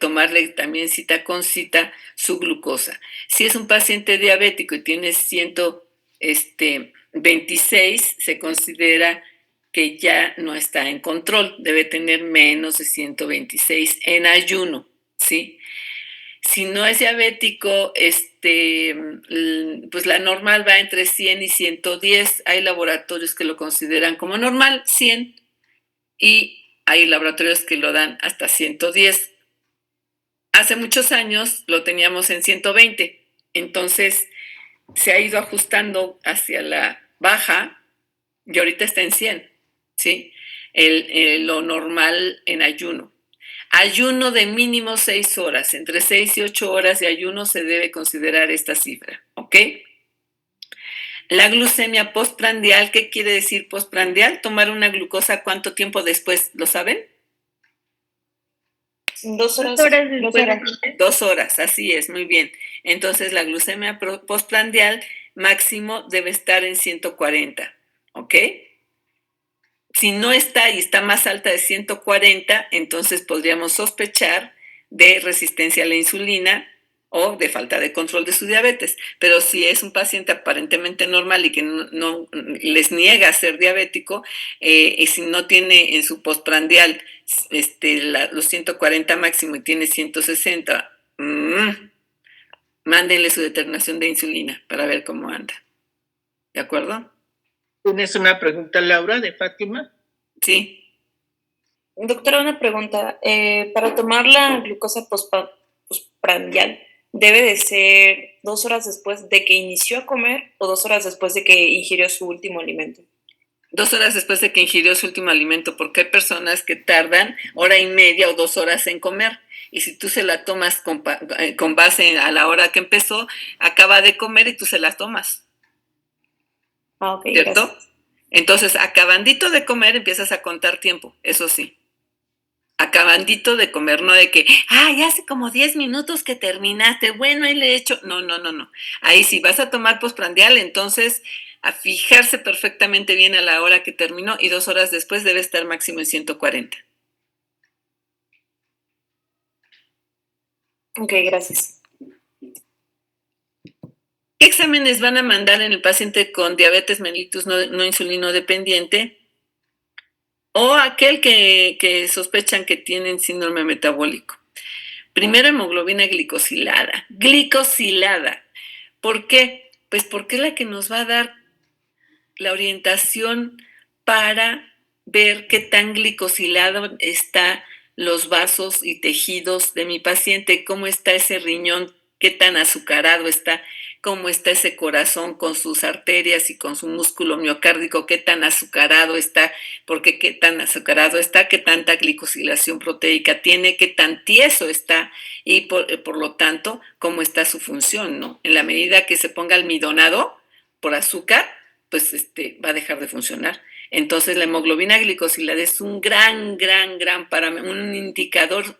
tomarle también cita con cita su glucosa. Si es un paciente diabético y tiene 126, se considera que ya no está en control, debe tener menos de 126 en ayuno, ¿sí? Si no es diabético, pues la normal va entre 100 y 110. Hay laboratorios que lo consideran como normal, 100, y hay laboratorios que lo dan hasta 110. Hace muchos años lo teníamos en 120, entonces se ha ido ajustando hacia la baja y ahorita está en 100, ¿sí? Lo normal en ayuno. Ayuno de mínimo 6 horas, entre 6 y 8 horas de ayuno se debe considerar esta cifra, ¿ok? La glucemia postprandial, ¿qué quiere decir postprandial? Tomar una glucosa, ¿cuánto tiempo después? ¿Lo saben? 2 horas. 2 horas después. 2 horas, así es, muy bien. Entonces, la glucemia postprandial máximo debe estar en 140, ¿ok? Si no está y está más alta de 140, entonces podríamos sospechar de resistencia a la insulina o de falta de control de su diabetes. Pero si es un paciente aparentemente normal y que no les niega ser diabético, y si no tiene en su postprandial los 140 máximo y tiene 160, mándenle su determinación de insulina para ver cómo anda. ¿De acuerdo? ¿Tienes una pregunta, Laura, de Fátima? Sí. Doctora, una pregunta. Para tomar la glucosa postprandial, ¿debe de ser 2 horas después de que inició a comer o 2 horas después de que ingirió su último alimento? 2 horas después de que ingirió su último alimento, porque hay personas que tardan 1:30 o 2 horas en comer. Y si tú se la tomas con base a la hora que empezó, acaba de comer y tú se la tomas. Ah, ok, ¿Cierto? gracias. Entonces, acabandito de comer empiezas a contar tiempo, eso sí. Acabandito de comer, no de que, ya hace como 10 minutos que terminaste, bueno, ahí le he hecho. No. Ahí sí vas a tomar postprandial, entonces a fijarse perfectamente bien a la hora que terminó y 2 horas después debe estar máximo en 140. Ok, gracias. ¿Qué exámenes van a mandar en el paciente con diabetes mellitus no insulino dependiente o aquel que sospechan que tienen síndrome metabólico? Primero, hemoglobina glicosilada. Glicosilada. ¿Por qué? Pues porque es la que nos va a dar la orientación para ver qué tan glicosilado está los vasos y tejidos de mi paciente, cómo está ese riñón, qué tan azucarado está, cómo está ese corazón con sus arterias y con su músculo miocárdico, qué tan azucarado está, porque qué tan azucarado está, qué tanta glicosilación proteica tiene, qué tan tieso está y por lo tanto, cómo está su función, ¿no? En la medida que se ponga almidonado por azúcar, pues va a dejar de funcionar. Entonces la hemoglobina glicosilada es un gran parámetro, un indicador,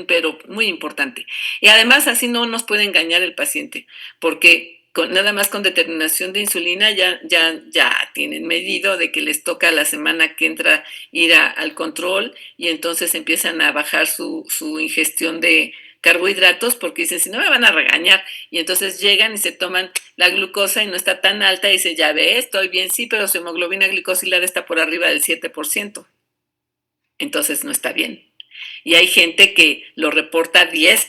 pero muy importante. Y además así no nos puede engañar el paciente, porque nada más con determinación de insulina ya tienen medido de que les toca la semana que entra ir al control y entonces empiezan a bajar su ingestión de carbohidratos porque dicen, si no me van a regañar. Y entonces llegan y se toman la glucosa y no está tan alta y dice, ya ve, estoy bien, sí, pero su hemoglobina glicosilada está por arriba del 7%. Entonces no está bien. Y hay gente que lo reporta 10%,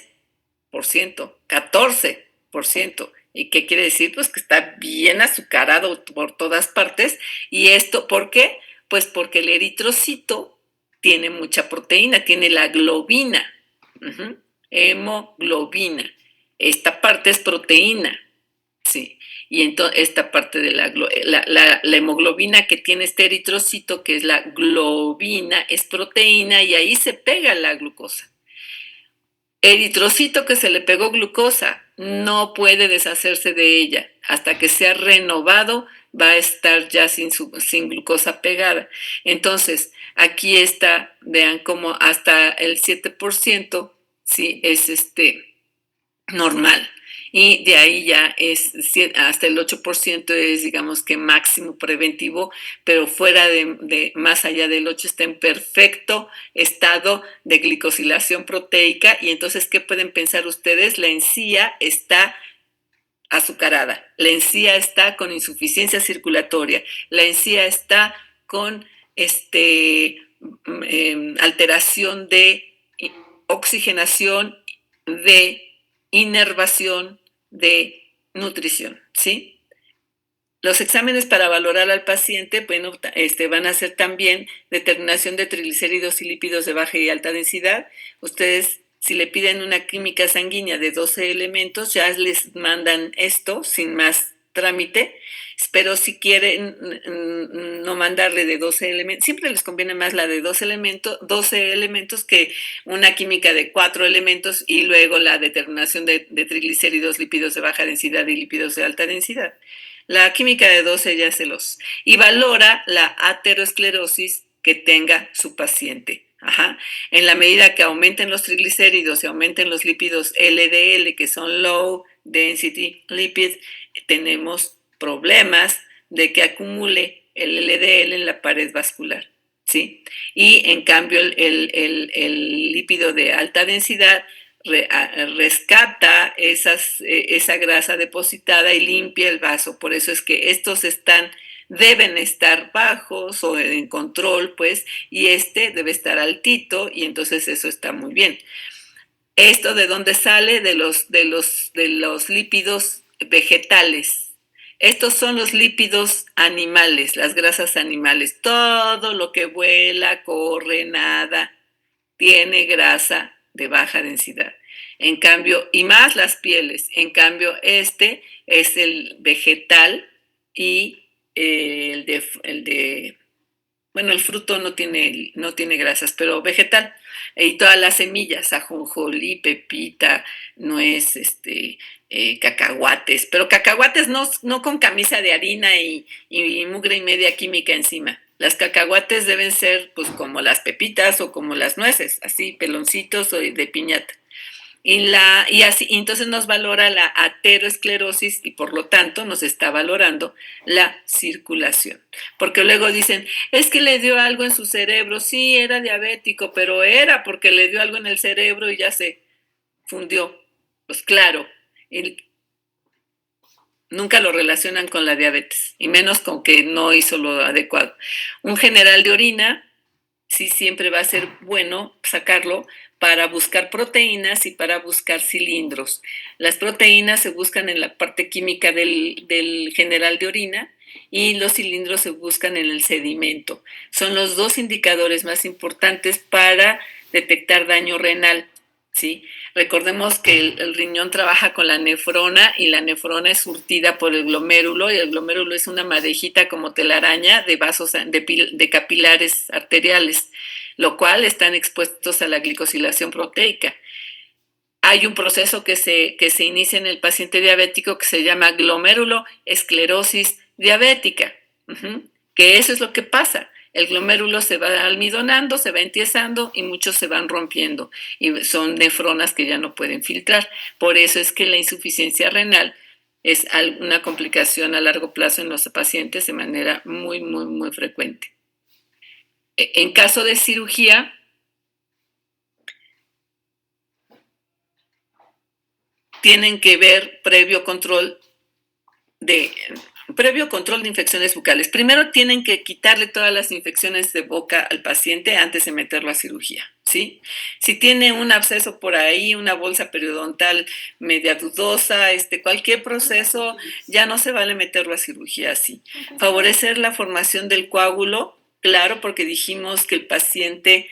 14%. ¿Y qué quiere decir? Pues que está bien azucarado por todas partes. ¿Y esto por qué? Pues porque el eritrocito tiene mucha proteína, tiene la globina. Hemoglobina. Esta parte es proteína, sí. Y entonces esta parte de la hemoglobina que tiene este eritrocito, que es la globina, es proteína y ahí se pega la glucosa. Eritrocito que se le pegó glucosa no puede deshacerse de ella. Hasta que sea renovado va a estar ya sin glucosa pegada. Entonces, aquí está, vean cómo hasta el 7%, sí, es normal. Y de ahí ya es hasta el 8% es, digamos que máximo preventivo, pero fuera de más allá del 8 está en perfecto estado de glicosilación proteica. Y entonces, ¿qué pueden pensar ustedes? La encía está azucarada, la encía está con insuficiencia circulatoria, la encía está con alteración de oxigenación, de inervación, de nutrición, ¿sí? Los exámenes para valorar al paciente, bueno, van a ser también determinación de triglicéridos y lípidos de baja y alta densidad. Ustedes, si le piden una química sanguínea de 12 elementos, ya les mandan esto sin más trámite, pero si quieren no mandarle de 12 elementos, siempre les conviene más la de 12 elementos que una química de 4 elementos y luego la determinación de triglicéridos, lípidos de baja densidad y lípidos de alta densidad. La química de 12 ya se los... Y valora la aterosclerosis que tenga su paciente. En la medida que aumenten los triglicéridos y aumenten los lípidos LDL, que son Low Density Lipids, tenemos problemas de que acumule el LDL en la pared vascular, ¿sí? Y en cambio el lípido de alta densidad rescata esa grasa depositada y limpia el vaso. Por eso es que estos deben estar bajos o en control, pues, y debe estar altito, y entonces eso está muy bien. ¿Esto de dónde sale? De los lípidos vegetales. Estos son los lípidos animales, las grasas animales. Todo lo que vuela, corre, nada, tiene grasa de baja densidad. En cambio, y más las pieles. En cambio, es el vegetal y bueno, el fruto no tiene grasas, pero vegetal. Y todas las semillas, ajonjolí, pepita, nuez, cacahuates, pero cacahuates no con camisa de harina y mugre y media química encima. Las cacahuates deben ser pues como las pepitas o como las nueces, así peloncitos o de piñata. Y así, entonces nos valora la aterosclerosis y por lo tanto nos está valorando la circulación. Porque luego dicen, es que le dio algo en su cerebro, sí, era diabético, pero era porque le dio algo en el cerebro y ya se fundió. Pues claro, Nunca lo relacionan con la diabetes, y menos con que no hizo lo adecuado. Un general de orina, sí, siempre va a ser bueno sacarlo para buscar proteínas y para buscar cilindros. Las proteínas se buscan en la parte química del general de orina y los cilindros se buscan en el sedimento. Son los dos indicadores más importantes para detectar daño renal. ¿Sí? Recordemos que el riñón trabaja con la nefrona y la nefrona es surtida por el glomérulo y el glomérulo es una madejita como telaraña de vasos de capilares arteriales, lo cual están expuestos a la glicosilación proteica. Hay un proceso que se inicia en el paciente diabético que se llama glomeruloesclerosis diabética, que eso es lo que pasa. El glomérulo se va almidonando, se va entiesando y muchos se van rompiendo y son nefronas que ya no pueden filtrar. Por eso es que la insuficiencia renal es una complicación a largo plazo en los pacientes de manera muy, muy, muy frecuente. En caso de cirugía, tienen que ver previo control de infecciones bucales. Primero tienen que quitarle todas las infecciones de boca al paciente antes de meterlo a cirugía, ¿sí? Si tiene un absceso por ahí, una bolsa periodontal media dudosa, cualquier proceso, ya no se vale meterlo a cirugía así. Favorecer la formación del coágulo, claro, porque dijimos que el paciente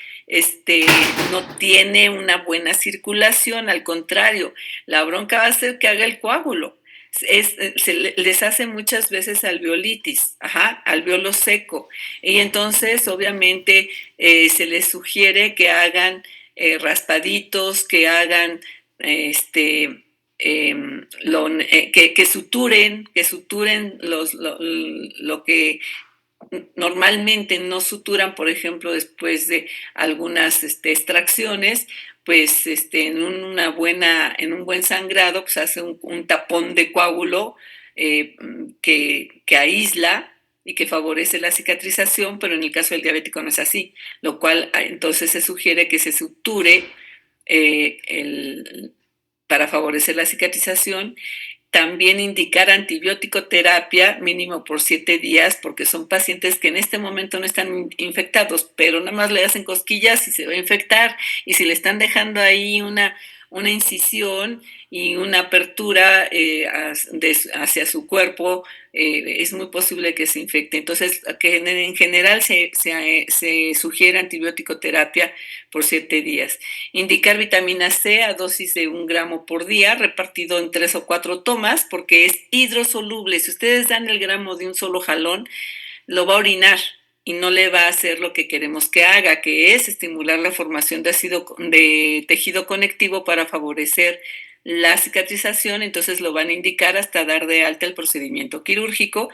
no tiene una buena circulación, al contrario, la bronca va a ser que haga el coágulo. Les hace muchas veces alveolitis, alveolo seco, y entonces obviamente se les sugiere que hagan raspaditos, que hagan que suturen lo que normalmente no suturan, por ejemplo, después de algunas extracciones, pues en un buen sangrado, pues hace un tapón de coágulo que aísla y que favorece la cicatrización, pero en el caso del diabético no es así, lo cual entonces se sugiere que se suture para favorecer la cicatrización. También indicar antibiótico terapia mínimo por 7 días, porque son pacientes que en este momento no están infectados, pero nada más le hacen cosquillas y se va a infectar. Y si le están dejando ahí una incisión y una apertura hacia su cuerpo, es muy posible que se infecte. Entonces, que en general se sugiere antibiótico terapia por 7 días. Indicar vitamina C a dosis de 1 gramo por día, repartido en 3 o 4 tomas, porque es hidrosoluble. Si ustedes dan el gramo de un solo jalón, lo va a orinar y no le va a hacer lo que queremos que haga, que es estimular la formación de tejido conectivo para favorecer la cicatrización. Entonces lo van a indicar hasta dar de alta el procedimiento quirúrgico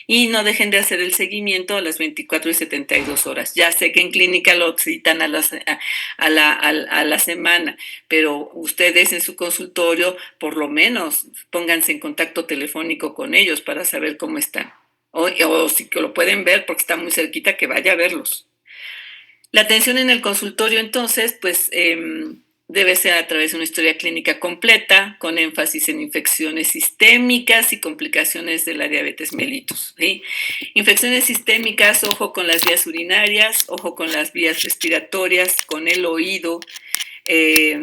y no dejen de hacer el seguimiento a las 24 y 72 horas. Ya sé que en clínica lo citan a la semana, pero ustedes en su consultorio por lo menos pónganse en contacto telefónico con ellos para saber cómo están. O si lo pueden ver porque está muy cerquita, que vaya a verlos. La atención en el consultorio, entonces, pues debe ser a través de una historia clínica completa, con énfasis en infecciones sistémicas y complicaciones de la diabetes mellitus, ¿sí? Infecciones sistémicas, ojo con las vías urinarias, ojo con las vías respiratorias, con el oído, y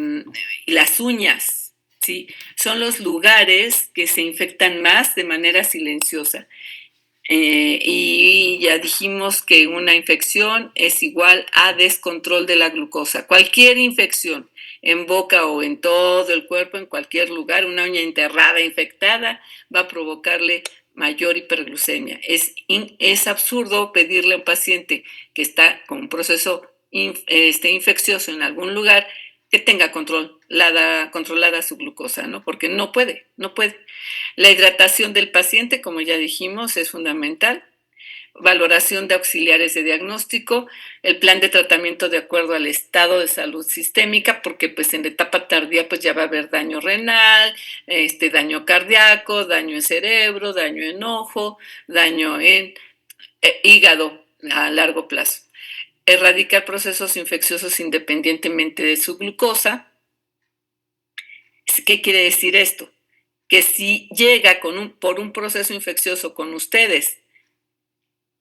las uñas, ¿sí? Son los lugares que se infectan más de manera silenciosa. Y ya dijimos que una infección es igual a descontrol de la glucosa. Cualquier infección en boca o en todo el cuerpo, en cualquier lugar, una uña enterrada, infectada, va a provocarle mayor hiperglucemia. Es absurdo pedirle a un paciente que está con un proceso infeccioso en algún lugar que tenga controlada su glucosa, ¿no? Porque no puede. La hidratación del paciente, como ya dijimos, es fundamental. Valoración de auxiliares de diagnóstico, el plan de tratamiento de acuerdo al estado de salud sistémica, porque pues en la etapa tardía pues ya va a haber daño renal, daño cardíaco, daño en cerebro, daño en ojo, daño en hígado a largo plazo. Erradicar procesos infecciosos independientemente de su glucosa. ¿Qué quiere decir esto? que si llega por un proceso infeccioso con ustedes,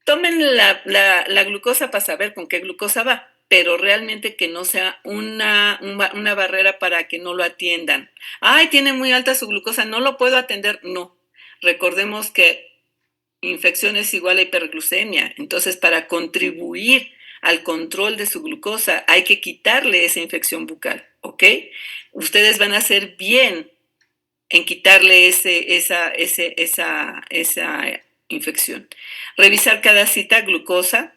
tomen la glucosa para saber con qué glucosa va, pero realmente que no sea una barrera para que no lo atiendan. Ay, tiene muy alta su glucosa, no lo puedo atender. No, recordemos que infección es igual a hiperglucemia, entonces para contribuir al control de su glucosa hay que quitarle esa infección bucal, ¿ok? Ustedes van a hacer bien en quitarle esa infección. Revisar cada cita glucosa,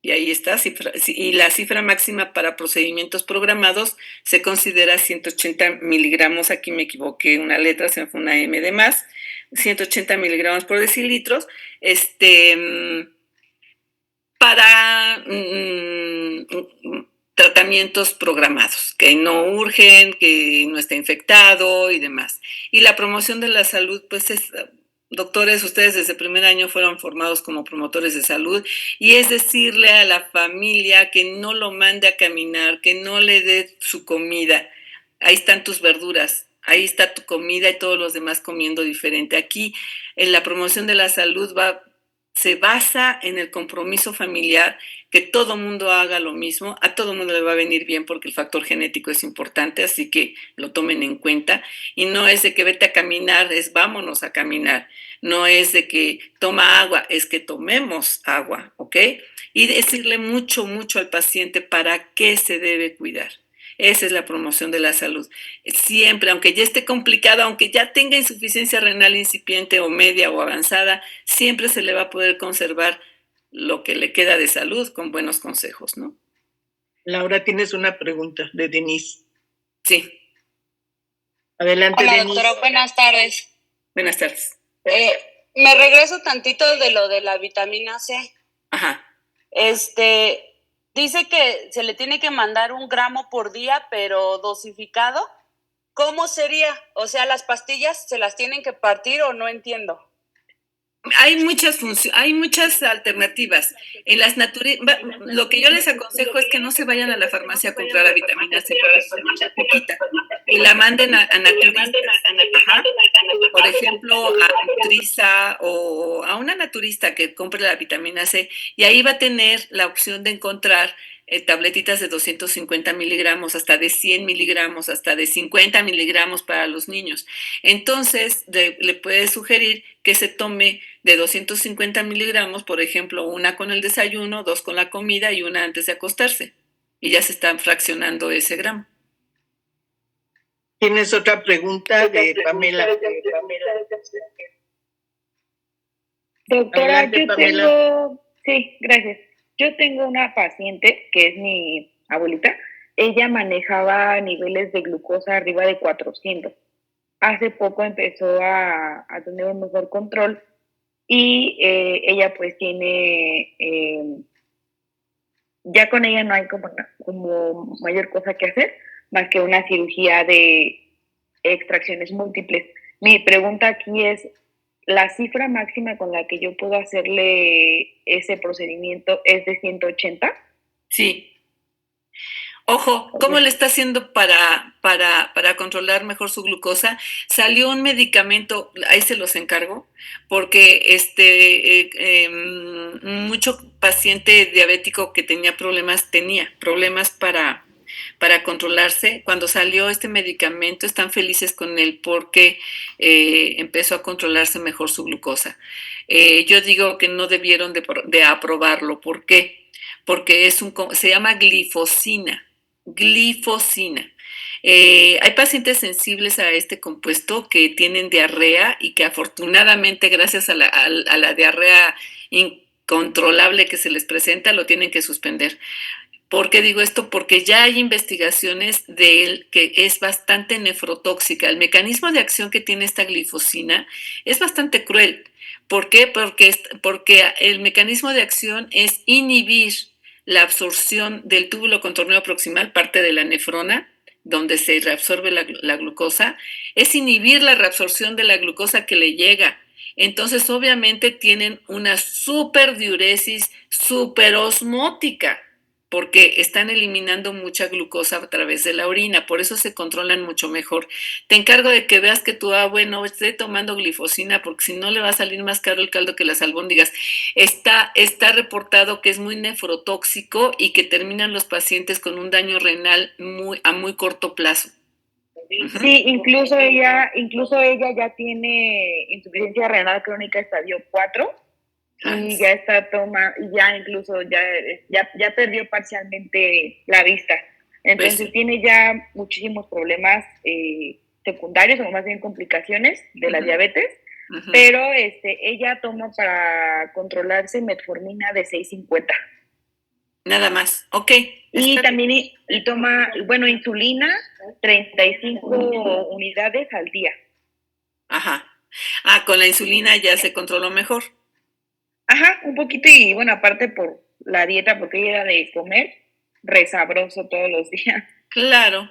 y ahí está, y la cifra máxima para procedimientos programados se considera 180 miligramos, aquí me equivoqué una letra, se me fue una M de más, 180 miligramos por decilitros, para tratamientos programados, que no urgen, que no está infectado y demás. Y la promoción de la salud, pues es, doctores, ustedes desde el primer año fueron formados como promotores de salud, y es decirle a la familia que no lo mande a caminar, que no le dé su comida. Ahí están tus verduras, ahí está tu comida y todos los demás comiendo diferente. Aquí, en la promoción de la salud se basa en el compromiso familiar, que todo mundo haga lo mismo, a todo mundo le va a venir bien porque el factor genético es importante, así que lo tomen en cuenta, y no es de que vete a caminar, es vámonos a caminar, no es de que toma agua, es que tomemos agua, ¿ok? Y decirle mucho al paciente para qué se debe cuidar. Esa es la promoción de la salud. Siempre, aunque ya esté complicado, aunque ya tenga insuficiencia renal incipiente o media o avanzada, siempre se le va a poder conservar lo que le queda de salud con buenos consejos, ¿no? Laura, tienes una pregunta de Denise. Sí. Adelante, Hola, Denise. doctora, buenas tardes. Buenas tardes. Me regreso tantito de lo de la vitamina C. Ajá. Dice que se le tiene que mandar 1 gramo por día, pero dosificado. ¿Cómo sería? O sea, ¿las pastillas se las tienen que partir o no entiendo? Hay muchas alternativas. Lo que yo les aconsejo es que no se vayan a la farmacia a comprar la vitamina C porque es mucha poquita, y la manden a naturistas. Ajá. Por ejemplo, a Nutriza o a una naturista que compre la vitamina C, y ahí va a tener la opción de encontrar tabletitas de 250 miligramos, hasta de 100 miligramos, hasta de 50 miligramos para los niños. Entonces, le puede sugerir que se tome de 250 miligramos, por ejemplo, una con el desayuno, 2 con la comida y una antes de acostarse. Y ya se está fraccionando ese gramo. ¿Tienes otra pregunta de Pamela? Doctora, Adelante, Pamela. Sí, gracias. Yo tengo una paciente que es mi abuelita. Ella manejaba niveles de glucosa arriba de 400. Hace poco empezó a tener un mejor control, y ella pues tiene, ya con ella no hay como mayor cosa que hacer, más que una cirugía de extracciones múltiples. Mi pregunta aquí es, ¿la cifra máxima con la que yo puedo hacerle ese procedimiento es de 180? Sí. Ojo, ¿cómo le está haciendo para controlar mejor su glucosa? Salió un medicamento, ahí se los encargo, porque mucho paciente diabético que tenía problemas para controlarse. Cuando salió este medicamento, están felices con él porque empezó a controlarse mejor su glucosa. Yo digo que no debieron de aprobarlo. ¿Por qué? Porque se llama glifosina. Hay pacientes sensibles a este compuesto que tienen diarrea, y que afortunadamente, gracias a la diarrea incontrolable que se les presenta, lo tienen que suspender. ¿Por qué digo esto? Porque ya hay investigaciones de él que es bastante nefrotóxica. El mecanismo de acción que tiene esta glifosina es bastante cruel. ¿Por qué? Porque el mecanismo de acción es inhibir la absorción del túbulo contorneo proximal, parte de la nefrona, donde se reabsorbe la glucosa, es inhibir la reabsorción de la glucosa que le llega. Entonces, obviamente, tienen una superdiuresis superosmótica. porque están eliminando mucha glucosa a través de la orina, por eso se controlan mucho mejor. Te encargo de que veas que tu bueno, esté tomando glifosina, porque si no le va a salir más caro el caldo que las albóndigas. Está reportado que es muy nefrotóxico y que terminan los pacientes con un daño renal a muy corto plazo. Sí, incluso ella ya tiene insuficiencia renal crónica estadio 4 y ya está y ya incluso ya perdió parcialmente la vista. Entonces Pues sí. tiene ya muchísimos problemas secundarios o más bien complicaciones de la diabetes, pero ella toma para controlarse metformina de 650. Nada más, ok. Y también y toma, bueno, insulina 35 unidades al día. Ajá. Ah, con la insulina ya se controló mejor. Ajá, un poquito, y bueno, aparte por la dieta, porque ella era de comer resabroso todos los días. Claro,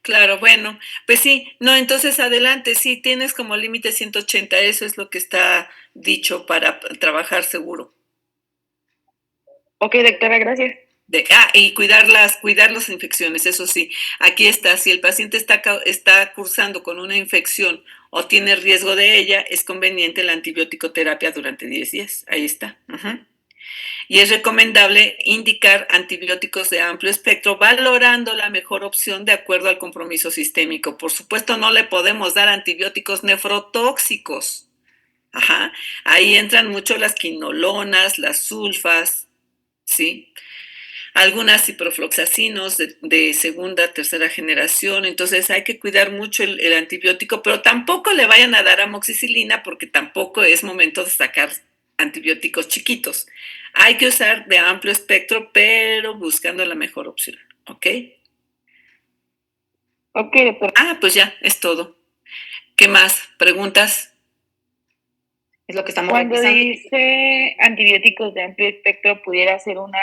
claro, bueno, pues sí, no, entonces adelante, sí, tienes como límite 180, eso es lo que está dicho para trabajar seguro. Ok, doctora, gracias. Y cuidar las infecciones, eso sí. Aquí está, si el paciente está cursando con una infección o tiene riesgo de ella, es conveniente la antibiótico terapia durante 10 días. Ahí está. Y es recomendable indicar antibióticos de amplio espectro, valorando la mejor opción de acuerdo al compromiso sistémico. Por supuesto, no le podemos dar antibióticos nefrotóxicos. Ahí entran mucho las quinolonas, las sulfas, ¿sí? Algunas ciprofloxacinos de segunda, tercera generación, entonces hay que cuidar mucho el antibiótico, pero tampoco le vayan a dar amoxicilina porque tampoco es momento de sacar antibióticos chiquitos. Hay que usar de amplio espectro, pero buscando la mejor opción, ¿ok? Ok, doctora. Pues ya, es todo. ¿Qué más? ¿Preguntas? Es lo que estamos Cuando revisando. dice antibióticos de amplio espectro, ¿pudiera ser una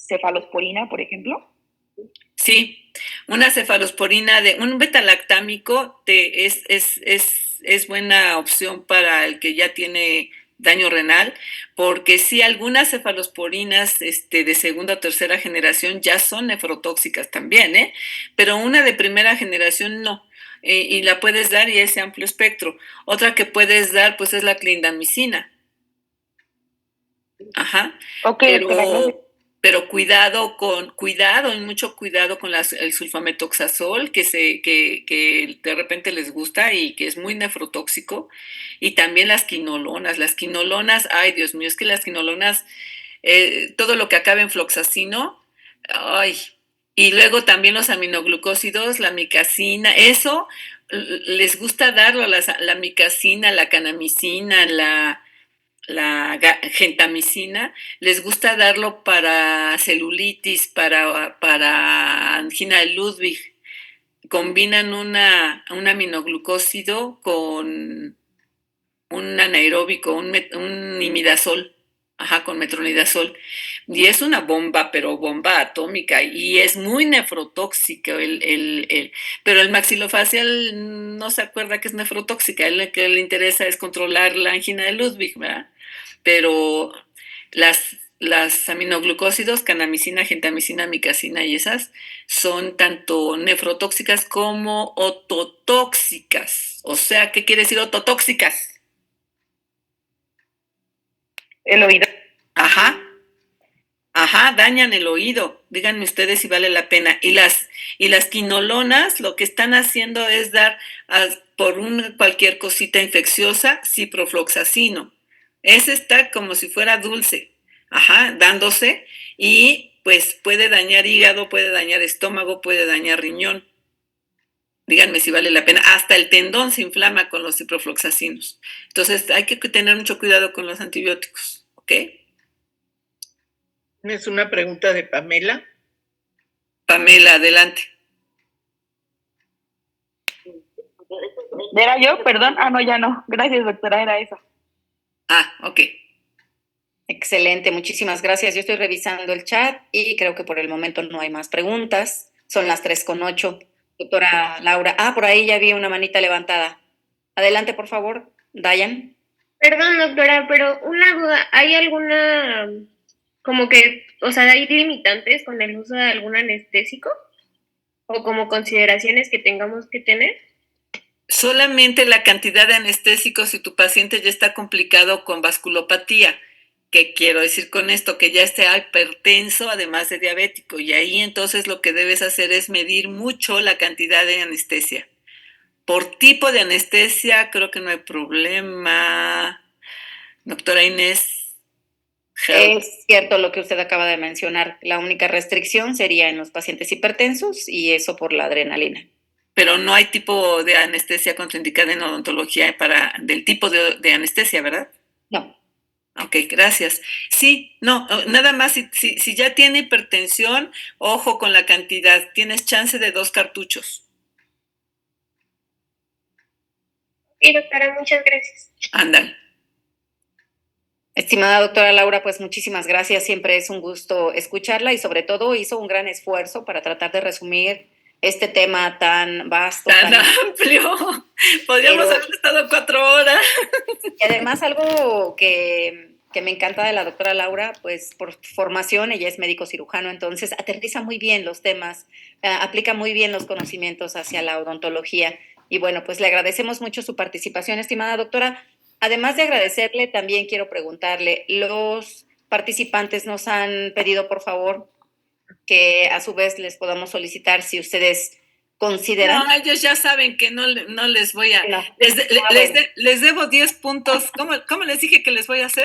cefalosporina, por ejemplo? Sí, una cefalosporina de un betalactámico es buena opción para el que ya tiene daño renal, porque sí, algunas cefalosporinas de segunda o tercera generación ya son nefrotóxicas también, pero una de primera generación no. Y la puedes dar y es amplio espectro. Otra que puedes dar pues es la clindamicina. Ok, doctora, gracias. Pero cuidado y mucho cuidado con el sulfametoxazol que de repente les gusta y que es muy nefrotóxico, y también las quinolonas, ay Dios mío, es que las quinolonas, todo lo que acabe en floxacino, ay, y luego también los aminoglucósidos, la micacina, eso les gusta darlo, la micacina, la canamicina, la gentamicina, les gusta darlo para celulitis, para angina de Ludwig. Combinan un aminoglucósido con un anaeróbico, un imidazol, con metronidazol. Y es una bomba, pero bomba atómica, y es muy nefrotóxico. Pero el maxilofacial no se acuerda que es nefrotóxica, lo que le interesa es controlar la angina de Ludwig, ¿verdad? Pero las aminoglucósidos, canamicina, gentamicina, micacina y esas son tanto nefrotóxicas como ototóxicas. O sea, ¿qué quiere decir ototóxicas? El oído. Dañan el oído. Díganme ustedes si vale la pena. Y las quinolonas lo que están haciendo es dar por cualquier cosita infecciosa ciprofloxacino. Ese está como si fuera dulce, dándose, y pues puede dañar hígado, puede dañar estómago, puede dañar riñón. Díganme si vale la pena. Hasta el tendón se inflama con los ciprofloxacinos. Entonces hay que tener mucho cuidado con los antibióticos, ¿ok? Es una pregunta de Pamela. Pamela, adelante. ¿Era yo? Perdón. No, ya no. Gracias, doctora, era esa. Ok. Excelente, muchísimas gracias. Yo estoy revisando el chat y creo que por el momento no hay más preguntas. Son las 3:08. Doctora Laura, por ahí ya vi una manita levantada. Adelante, por favor, Dayan. Perdón, doctora, pero una duda, ¿hay alguna, como que, o sea, ¿hay limitantes con el uso de algún anestésico? ¿O como consideraciones que tengamos que tener? Solamente la cantidad de anestésicos si tu paciente ya está complicado con vasculopatía. ¿Qué quiero decir con esto? Que ya esté hipertenso, además de diabético. Y ahí entonces lo que debes hacer es medir mucho la cantidad de anestesia. Por tipo de anestesia, creo que no hay problema. Doctora Inés. Es cierto lo que usted acaba de mencionar. La única restricción sería en los pacientes hipertensos y eso por la adrenalina. Pero no hay tipo de anestesia contraindicada en odontología del tipo de anestesia, ¿verdad? No. Ok, gracias. Sí, no, nada más si ya tiene hipertensión, ojo con la cantidad. Tienes chance de 2 cartuchos. Sí, doctora, muchas gracias. Ándale. Estimada doctora Laura, pues muchísimas gracias. Siempre es un gusto escucharla y sobre todo hizo un gran esfuerzo para tratar de resumir este tema tan vasto. Tan amplio. Podríamos haber estado 4 horas. Y además algo que me encanta de la doctora Laura, pues por formación, ella es médico cirujano, entonces aterriza muy bien los temas, aplica muy bien los conocimientos hacia la odontología. Y bueno, pues le agradecemos mucho su participación, estimada doctora. Además de agradecerle, también quiero preguntarle, los participantes nos han pedido, por favor, que a su vez les podamos solicitar si ustedes consideran... No, ellos ya saben que no les voy a... No. Les debo 10 puntos. ¿Cómo les dije que les voy a hacer?